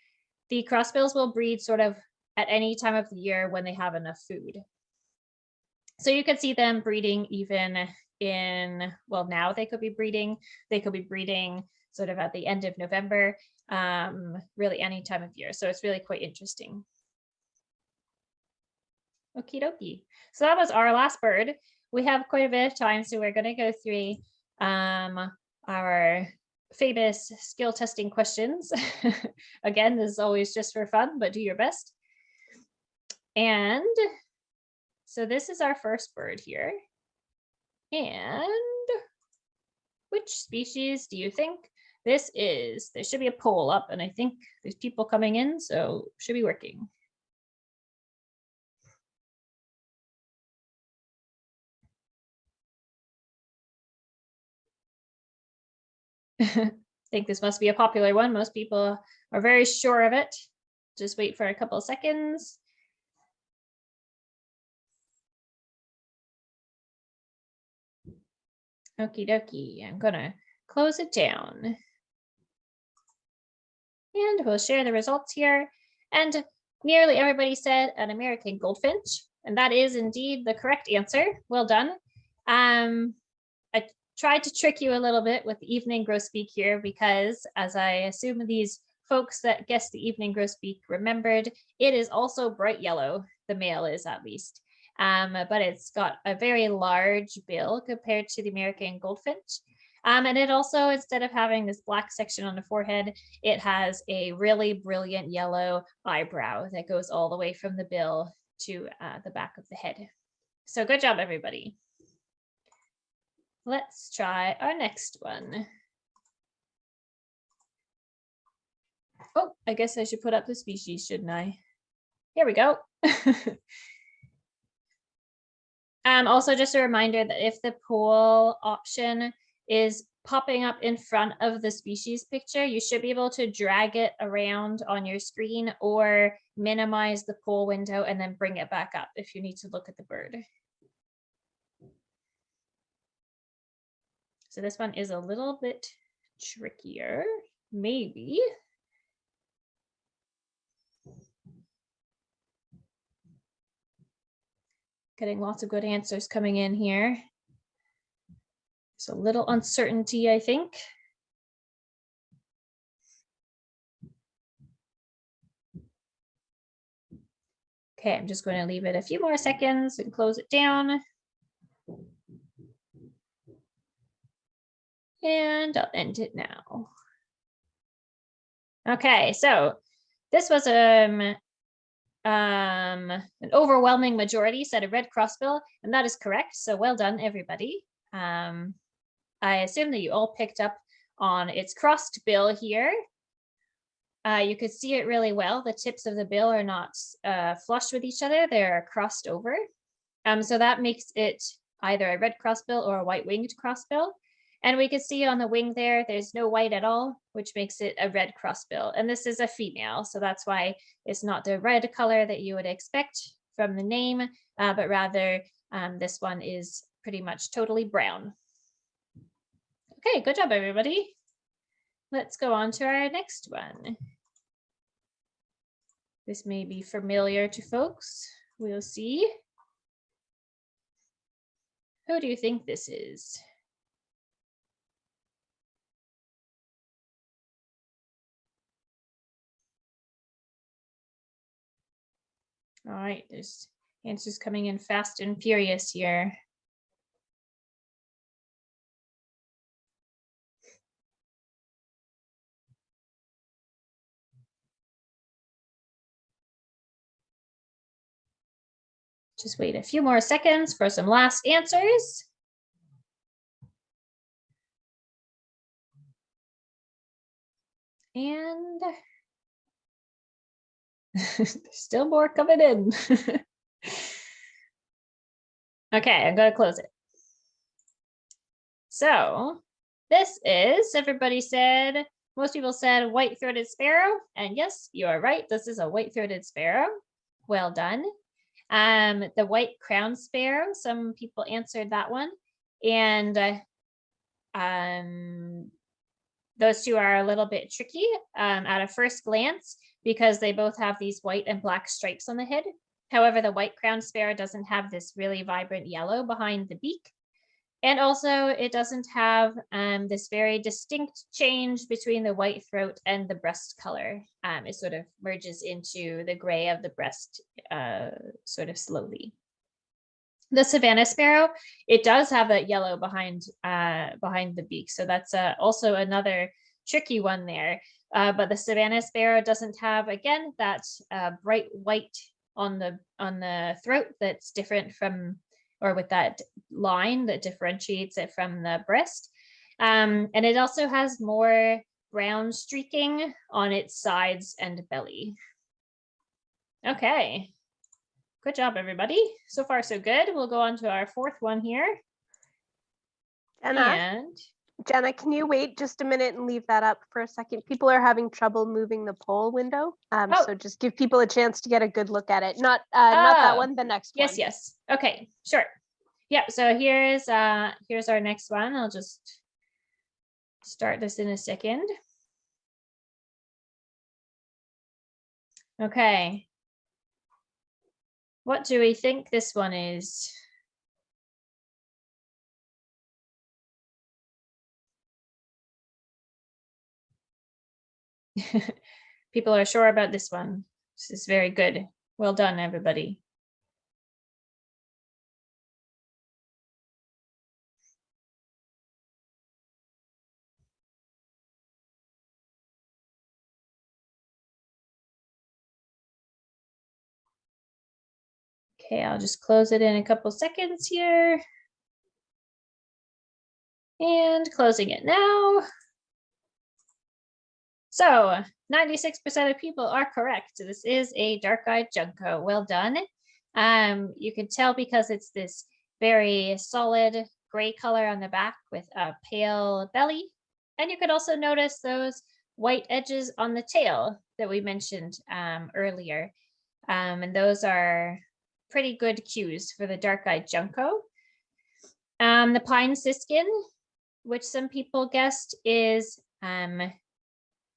Speaker 1: the crossbills will breed sort of at any time of the year when they have enough food. So you could see them breeding even in, well, now they could be breeding sort of at the end of November, really any time of year. So it's really quite interesting. Okie dokie. So that was our last bird. We have quite a bit of time, so we're going to go through our famous skill testing questions. Again, this is always just for fun, but do your best. And so this is our first bird here. And which species do you think this is? There should be a poll up, and I think there's people coming in, so should be working. I think this must be a popular one. Most people are very sure of it. Just wait for a couple of seconds. Okie dokie, I'm gonna close it down. And we'll share the results here. And nearly everybody said an American goldfinch, and that is indeed the correct answer. Well done. I tried to trick you a little bit with the evening grosbeak here because, as I assume these folks that guessed the evening grosbeak remembered, it is also bright yellow, the male is at least. But it's got a very large bill compared to the American goldfinch. And it also, instead of having this black section on the forehead, it has a really brilliant yellow eyebrow that goes all the way from the bill to the back of the head. So good job, everybody. Let's try our next one. Oh, I guess I should put up the species, shouldn't I? Here we go. Also, just a reminder that if the poll option is popping up in front of the species picture, you should be able to drag it around on your screen or minimize the poll window and then bring it back up if you need to look at the bird. So this one is a little bit trickier, maybe. Getting lots of good answers coming in here. There's a little uncertainty, I think. Okay, I'm just going to leave it a few more seconds and close it down. And I'll end it now. Okay, so this was an overwhelming majority said a red crossbill, and that is correct. So well done, everybody. I assume that you all picked up on its crossed bill here. You could see it really well. The tips of the bill are not flush with each other. They're crossed over. So that makes it either a red crossbill or a white-winged crossbill. And we can see on the wing there, there's no white at all, which makes it a red crossbill. And this is a female, so that's why it's not the red color that you would expect from the name, but rather this one is pretty much totally brown. Okay, good job, everybody. Let's go on to our next one. This may be familiar to folks. We'll see. Who do you think this is? All right, there's answers coming in fast and furious here. Just wait a few more seconds for some last answers. And there's still more coming in. Okay, I'm going to close it. So this is, everybody said, most people said white-throated sparrow. And yes, you are right. This is a white-throated sparrow. Well done. The white crowned sparrow, some people answered that one. And those two are a little bit tricky at a first glance because they both have these white and black stripes on the head. However, the white crowned sparrow doesn't have this really vibrant yellow behind the beak. And also it doesn't have this very distinct change between the white throat and the breast color. It sort of merges into the gray of the breast sort of slowly. The Savannah sparrow, it does have that yellow behind the beak. So that's also another tricky one there. But the Savannah sparrow doesn't have, again, that bright white on the throat that's different from, or with that line that differentiates it from the breast. And it also has more brown streaking on its sides and belly. Okay, good job, everybody. So far, so good. We'll go on to our fourth one here.
Speaker 2: Jenna,
Speaker 1: And
Speaker 2: Jenna, can you wait just a minute and leave that up for a second? People are having trouble moving the poll window.
Speaker 1: Oh.
Speaker 2: So just give people a chance to get a good look at it. Not that one, the next one.
Speaker 1: Yes. Okay, sure. Yeah, so here's our next one. I'll just start this in a second. Okay. What do we think this one is? People are sure about this one. This is very good. Well done, everybody. Okay, I'll just close it in a couple seconds here. And closing it now. So 96% of people are correct. This is a dark-eyed junco. Well done. You can tell because it's this very solid gray color on the back with a pale belly. And you could also notice those white edges on the tail that we mentioned earlier. And those are pretty good cues for the dark-eyed junco. The pine siskin, which some people guessed is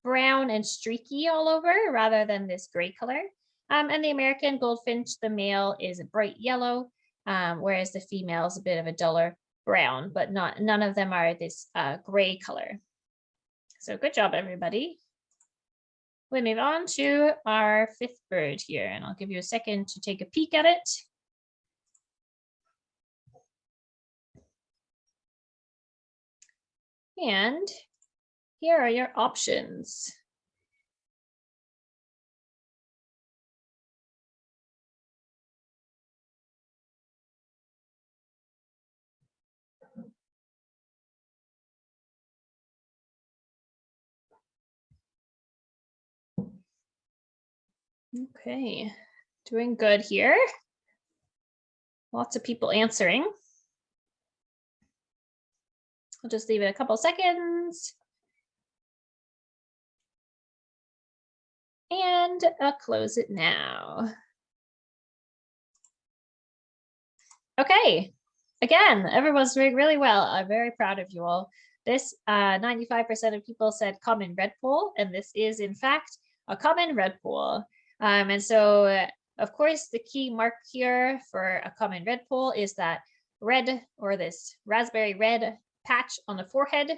Speaker 1: brown and streaky all over rather than this gray color. And the American goldfinch, the male is a bright yellow, whereas the female is a bit of a duller brown, but none of them are this gray color. So good job, everybody. We move on to our fifth bird here, and I'll give you a second to take a peek at it. And here are your options. Okay, doing good here. Lots of people answering. I'll just leave it a couple seconds. And I'll close it now. Okay, again, everyone's doing really well. I'm very proud of you all. This 95% of people said common redpoll, and this is in fact a common redpoll. And so, of course, the key mark here for a common redpoll is that red, or this raspberry red patch on the forehead.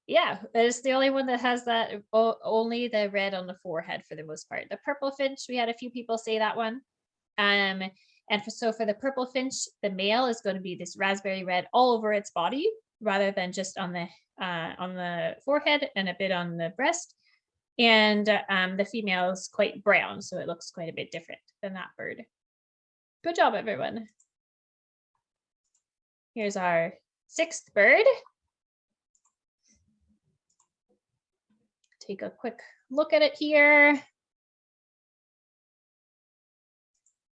Speaker 1: Yeah, it's the only one that has that, only the red on the forehead for the most part. The purple finch, we had a few people say that one. And so for the purple finch, the male is going to be this raspberry red all over its body, rather than just on the forehead and a bit on the breast. And the female is quite brown, so it looks quite a bit different than that bird. Good job, everyone. Here's our sixth bird. Take a quick look at it here.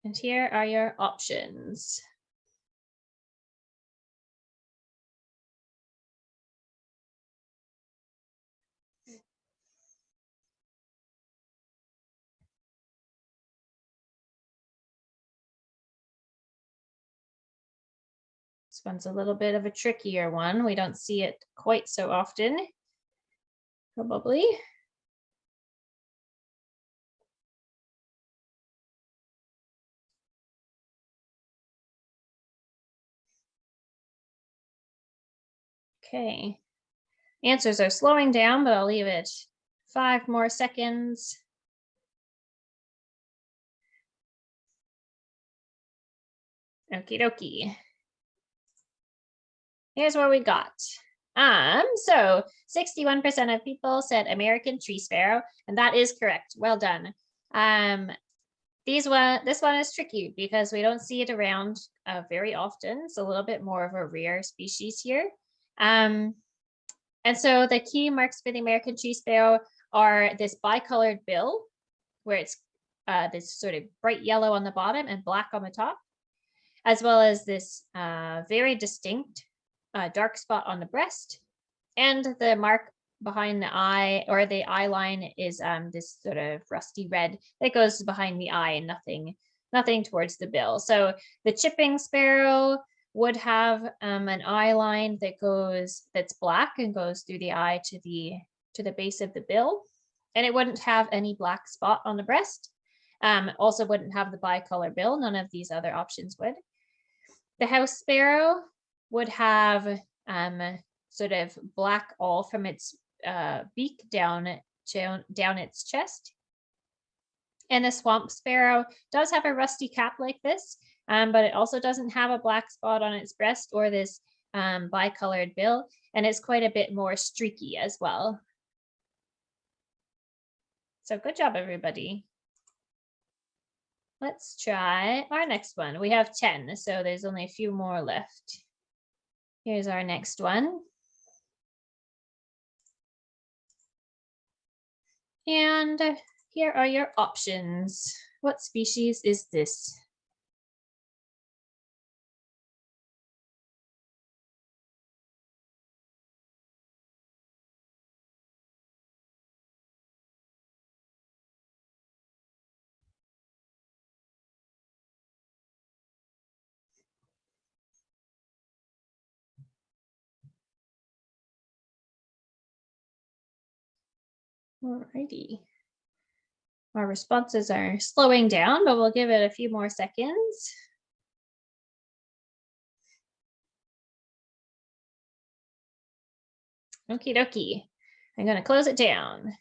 Speaker 1: And here are your options. This one's a little bit of a trickier one. We don't see it quite so often, probably. Okay, answers are slowing down, but I'll leave it 5 more seconds. Okie dokie. Here's what we got. So 61% of people said American tree sparrow, and that is correct. Well done. This one is tricky because we don't see it around very often. It's a little bit more of a rare species here. And so the key marks for the American tree sparrow are this bicolored bill, where it's this sort of bright yellow on the bottom and black on the top, as well as this very distinct dark spot on the breast, and the mark behind the eye, or the eye line, is this sort of rusty red that goes behind the eye and nothing towards the bill. So the chipping sparrow would have an eye line that's black and goes through the eye to the base of the bill, and it wouldn't have any black spot on the breast. Also wouldn't have the bicolor bill. None of these other options would. The house sparrow would have sort of black all from its beak down its chest. And the swamp sparrow does have a rusty cap like this, but it also doesn't have a black spot on its breast or this bicolored bill, and it's quite a bit more streaky as well. So good job, everybody. Let's try our next one. We have 10, so there's only a few more left. Here's our next one. And here are your options. What species is this? Alrighty. Our responses are slowing down, but we'll give it a few more seconds. Okie dokie. I'm going to close it down.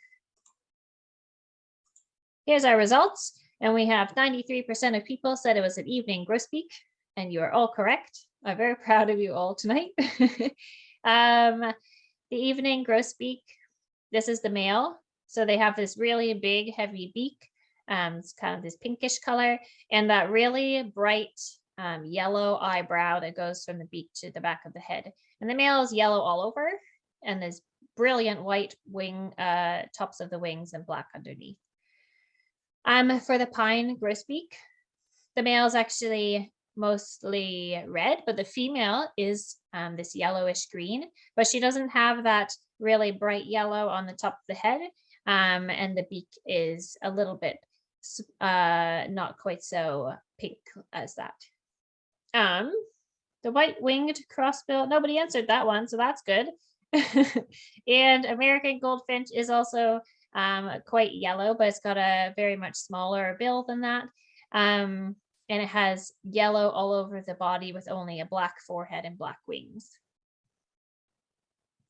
Speaker 1: Here's our results, and we have 93% of people said it was an evening grosbeak, and you are all correct. I'm very proud of you all tonight. The evening grosbeak, this is the male. So they have this really big, heavy beak. It's kind of this pinkish color, and that really bright yellow eyebrow that goes from the beak to the back of the head. And the male is yellow all over, and there's brilliant white wing tops of the wings and black underneath. For the pine grosbeak, the male is actually mostly red, but the female is this yellowish green, but she doesn't have that really bright yellow on the top of the head. And the beak is a little bit not quite so pink as that. The white-winged crossbill, nobody answered that one, so that's good. And American goldfinch is also quite yellow, but it's got a very much smaller bill than that. And it has yellow all over the body with only a black forehead and black wings.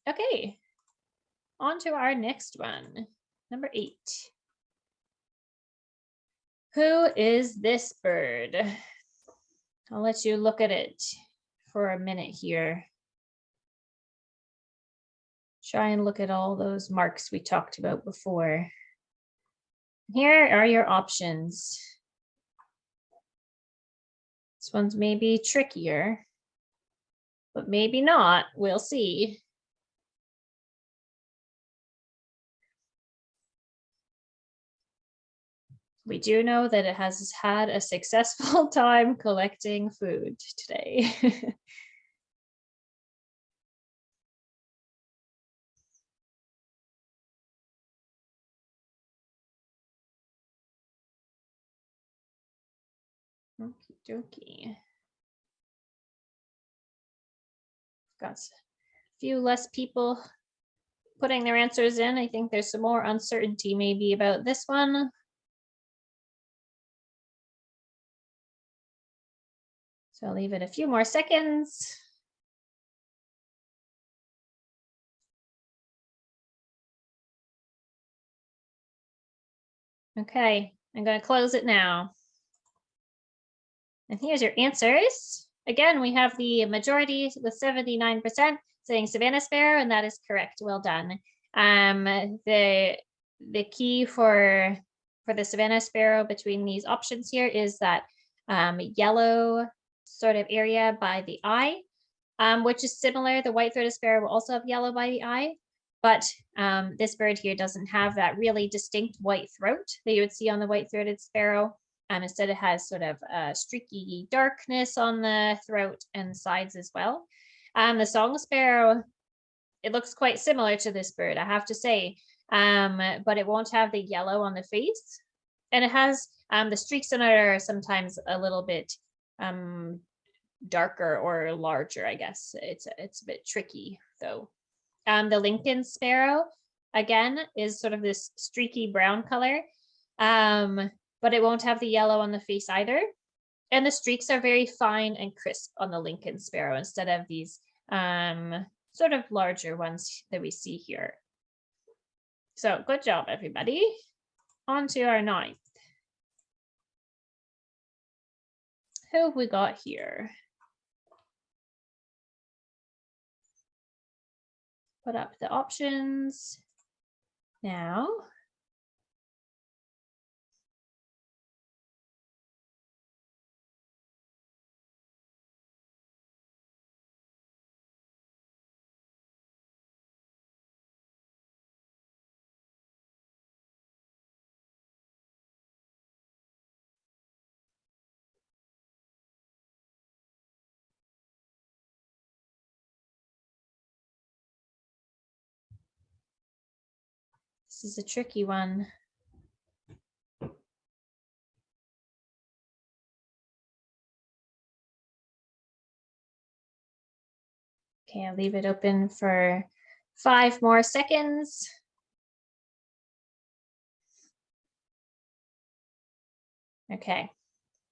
Speaker 1: Okay, on to our next one. Number 8. Who is this bird? I'll let you look at it for a minute here. Try and look at all those marks we talked about before. Here are your options. This one's maybe trickier, but maybe not. We'll see. We do know that it has had a successful time collecting food today. Okie dokie. Got a few less people putting their answers in. I think there's some more uncertainty maybe about this one. So I'll leave it a few more seconds. Okay, I'm going to close it now. And here's your answers. Again, we have the majority with 79% saying Savannah sparrow, and that is correct. Well done. The key for the Savannah sparrow between these options here is that yellow sort of area by the eye, which is similar. The white-throated sparrow will also have yellow by the eye, but this bird here doesn't have that really distinct white throat that you would see on the white-throated sparrow. Instead, it has sort of a streaky darkness on the throat and sides as well. The song sparrow, it looks quite similar to this bird, I have to say, but it won't have the yellow on the face. And it has the streaks in it are sometimes a little bit darker or larger, I guess. It's a bit tricky though. The Lincoln sparrow, again, is sort of this streaky brown color, but it won't have the yellow on the face either. And the streaks are very fine and crisp on the Lincoln sparrow instead of these sort of larger ones that we see here. So good job, everybody. On to our 9th. Who have we got here? Put up the options now. This is a tricky one. Okay, I'll leave it open for 5 more seconds. Okay,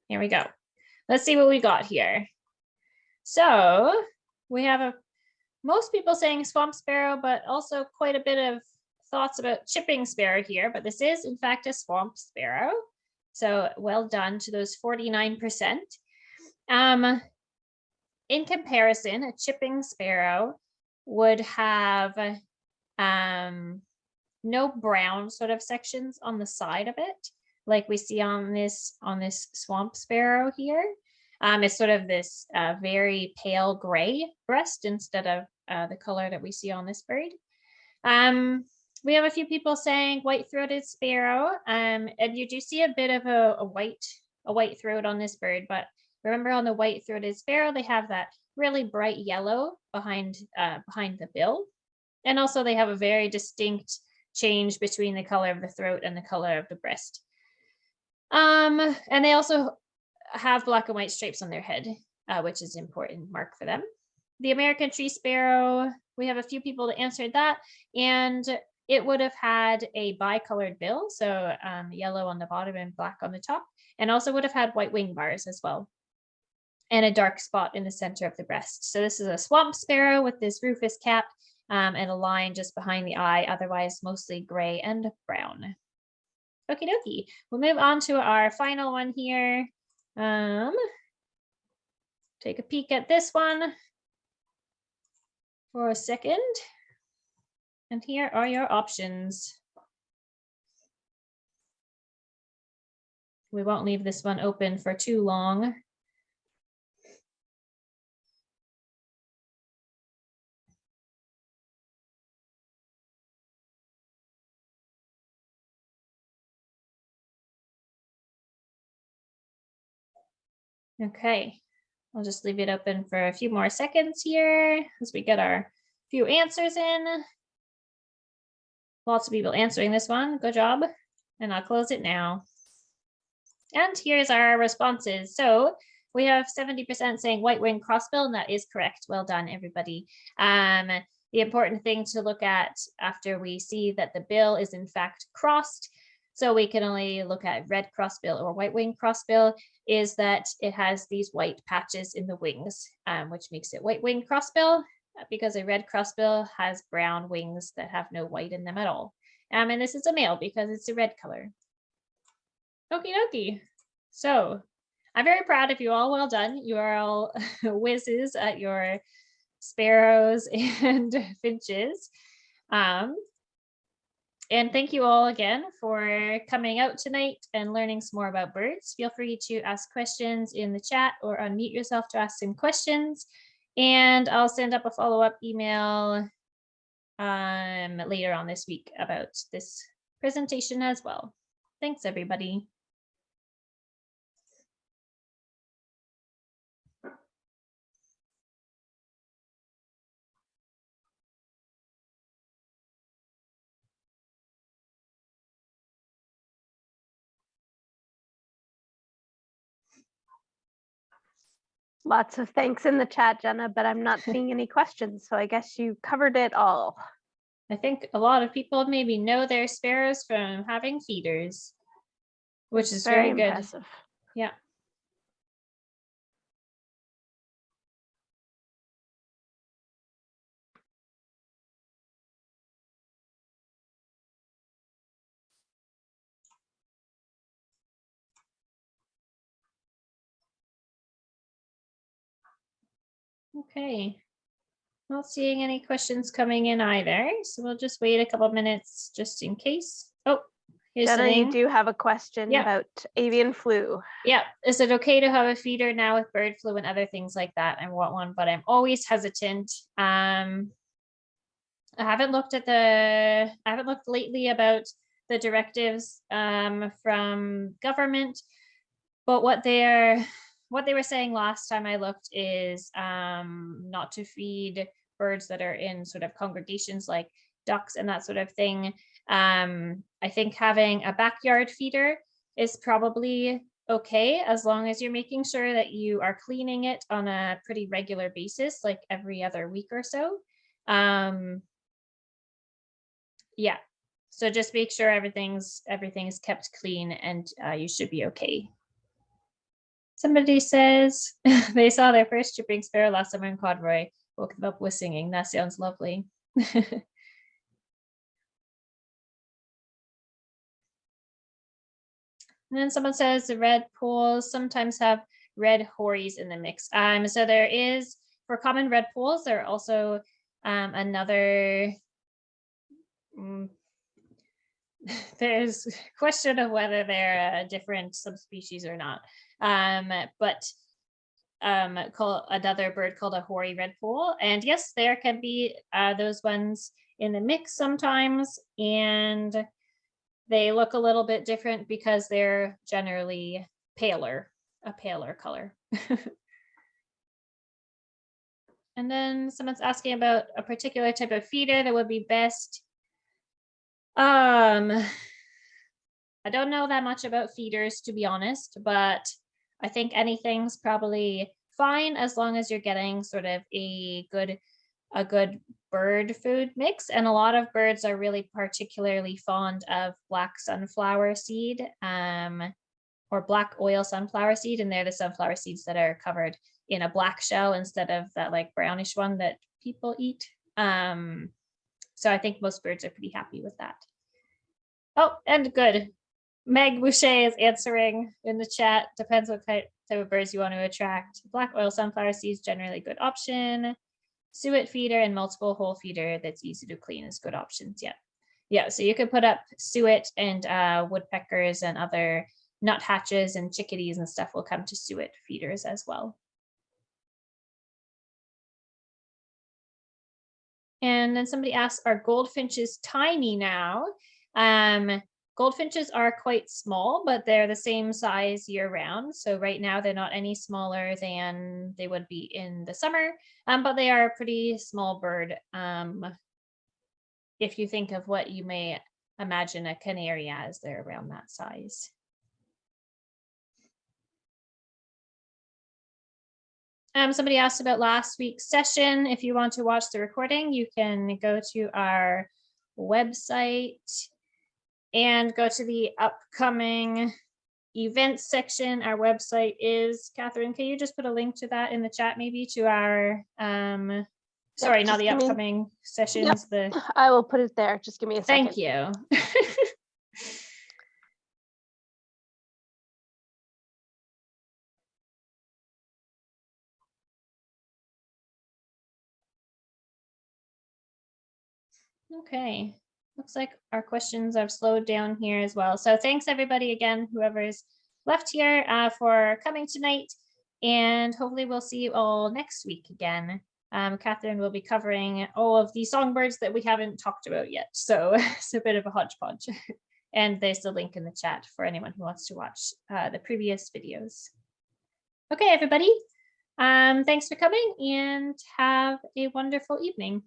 Speaker 1: here we go. Let's see what we got here. So we have most people saying swamp sparrow, but also quite a bit of thoughts about chipping sparrow here, but this is in fact a swamp sparrow. So well done to those 49%. In comparison, a chipping sparrow would have no brown sort of sections on the side of it, like we see on this swamp sparrow here. It's sort of this very pale gray breast instead of the color that we see on this bird. We have a few people saying white-throated sparrow, and you do see a bit of a white throat on this bird, but remember on the white-throated sparrow, they have that really bright yellow behind the bill. And also they have a very distinct change between the color of the throat and the color of the breast. And they also have black and white stripes on their head, which is an important mark for them. The American tree sparrow, we have a few people that answered that, and it would have had a bicolored bill, so yellow on the bottom and black on the top, and also would have had white wing bars as well, and a dark spot in the center of the breast. So this is a swamp sparrow with this rufous cap and a line just behind the eye, otherwise mostly gray and brown. Okie dokie, we'll move on to our final one here. Take a peek at this one for a second. And here are your options. We won't leave this one open for too long. Okay, I'll just leave it open for a few more seconds here as we get our few answers in. Lots of people answering this one, good job. And I'll close it now. And here's our responses. So we have 70% saying white-winged crossbill, and that is correct. Well done, everybody. The important thing to look at after we see that the bill is in fact crossed, so we can only look at red crossbill or white-winged crossbill, is that it has these white patches in the wings, which makes it white-winged crossbill, because a red crossbill has brown wings that have no white in them at all. And this is a male because it's a red color. Okie dokie. So I'm very proud of you all. Well done. You are all whizzes at your sparrows and finches. And thank you all again for coming out tonight and learning some more about birds. Feel free to ask questions in the chat or unmute yourself to ask some questions. And I'll send up a follow-up email later on this week about this presentation as well. Thanks, everybody.
Speaker 2: Lots of thanks in the chat, Jenna, but I'm not seeing any questions, so I guess you covered it all.
Speaker 1: I think a lot of people maybe know their sparrows from having feeders, which is very good.
Speaker 2: Impressive.
Speaker 1: Yeah. Okay. Not seeing any questions coming in either, so we'll just wait a couple minutes just in case. Oh, here's
Speaker 2: Jenna,
Speaker 1: something.
Speaker 2: you do have a question about avian flu.
Speaker 1: Yeah, is it okay to have a feeder now with bird flu and other things like that? I want one, but I'm always hesitant. I haven't looked lately about the directives from government, but what they were saying last time I looked is not to feed birds that are in sort of congregations like ducks and that sort of thing. I think having a backyard feeder is probably okay, as long as you're making sure that you are cleaning it on a pretty regular basis, like every other week or so. Yeah, so just make sure everything's kept clean, and you should be okay. Somebody says they saw their first chirping sparrow last summer in Codroy, woke them up with singing. That sounds lovely. And then someone says the red poles sometimes have red hories in the mix. So there is, for common red poles, there are also another, there's question of whether they're a different subspecies or not. But call another bird called a hoary red pole. And yes, there can be those ones in the mix sometimes, and they look a little bit different because they're generally a paler color. And then someone's asking about a particular type of feeder that would be best. I don't know that much about feeders, to be honest, but I think anything's probably fine as long as you're getting sort of a good bird food mix. And a lot of birds are really particularly fond of black sunflower seed or black oil sunflower seed, and they're the sunflower seeds that are covered in a black shell instead of that like brownish one that people eat. So I think most birds are pretty happy with that. Oh, and good. Meg Boucher is answering in the chat. Depends what type of birds you want to attract. Black oil sunflower seeds generally good option. Suet feeder and multiple hole feeder that's easy to clean is good options. Yeah. So you could put up suet, and woodpeckers and other nuthatches and chickadees and stuff will come to suet feeders as well. And then somebody asks, are goldfinches tiny now? Goldfinches are quite small, but they're the same size year round. So right now they're not any smaller than they would be in the summer, but they are a pretty small bird. If you think of what you may imagine a canary as, they're around that size. Somebody asked about last week's session. If you want to watch the recording, you can go to our website and go to the upcoming events section. Our website is, Catherine, can you just put a link to that in the chat, maybe to our, sorry, not the upcoming sessions.
Speaker 2: I will put it there. Just give me a second.
Speaker 1: Thank you. Okay, looks like our questions have slowed down here as well. So thanks everybody again, whoever's left here for coming tonight, and hopefully we'll see you all next week again. Catherine will be covering all of the songbirds that we haven't talked about yet. So it's a bit of a hodgepodge. And there's the link in the chat for anyone who wants to watch the previous videos. Okay, everybody. Thanks for coming and have a wonderful evening.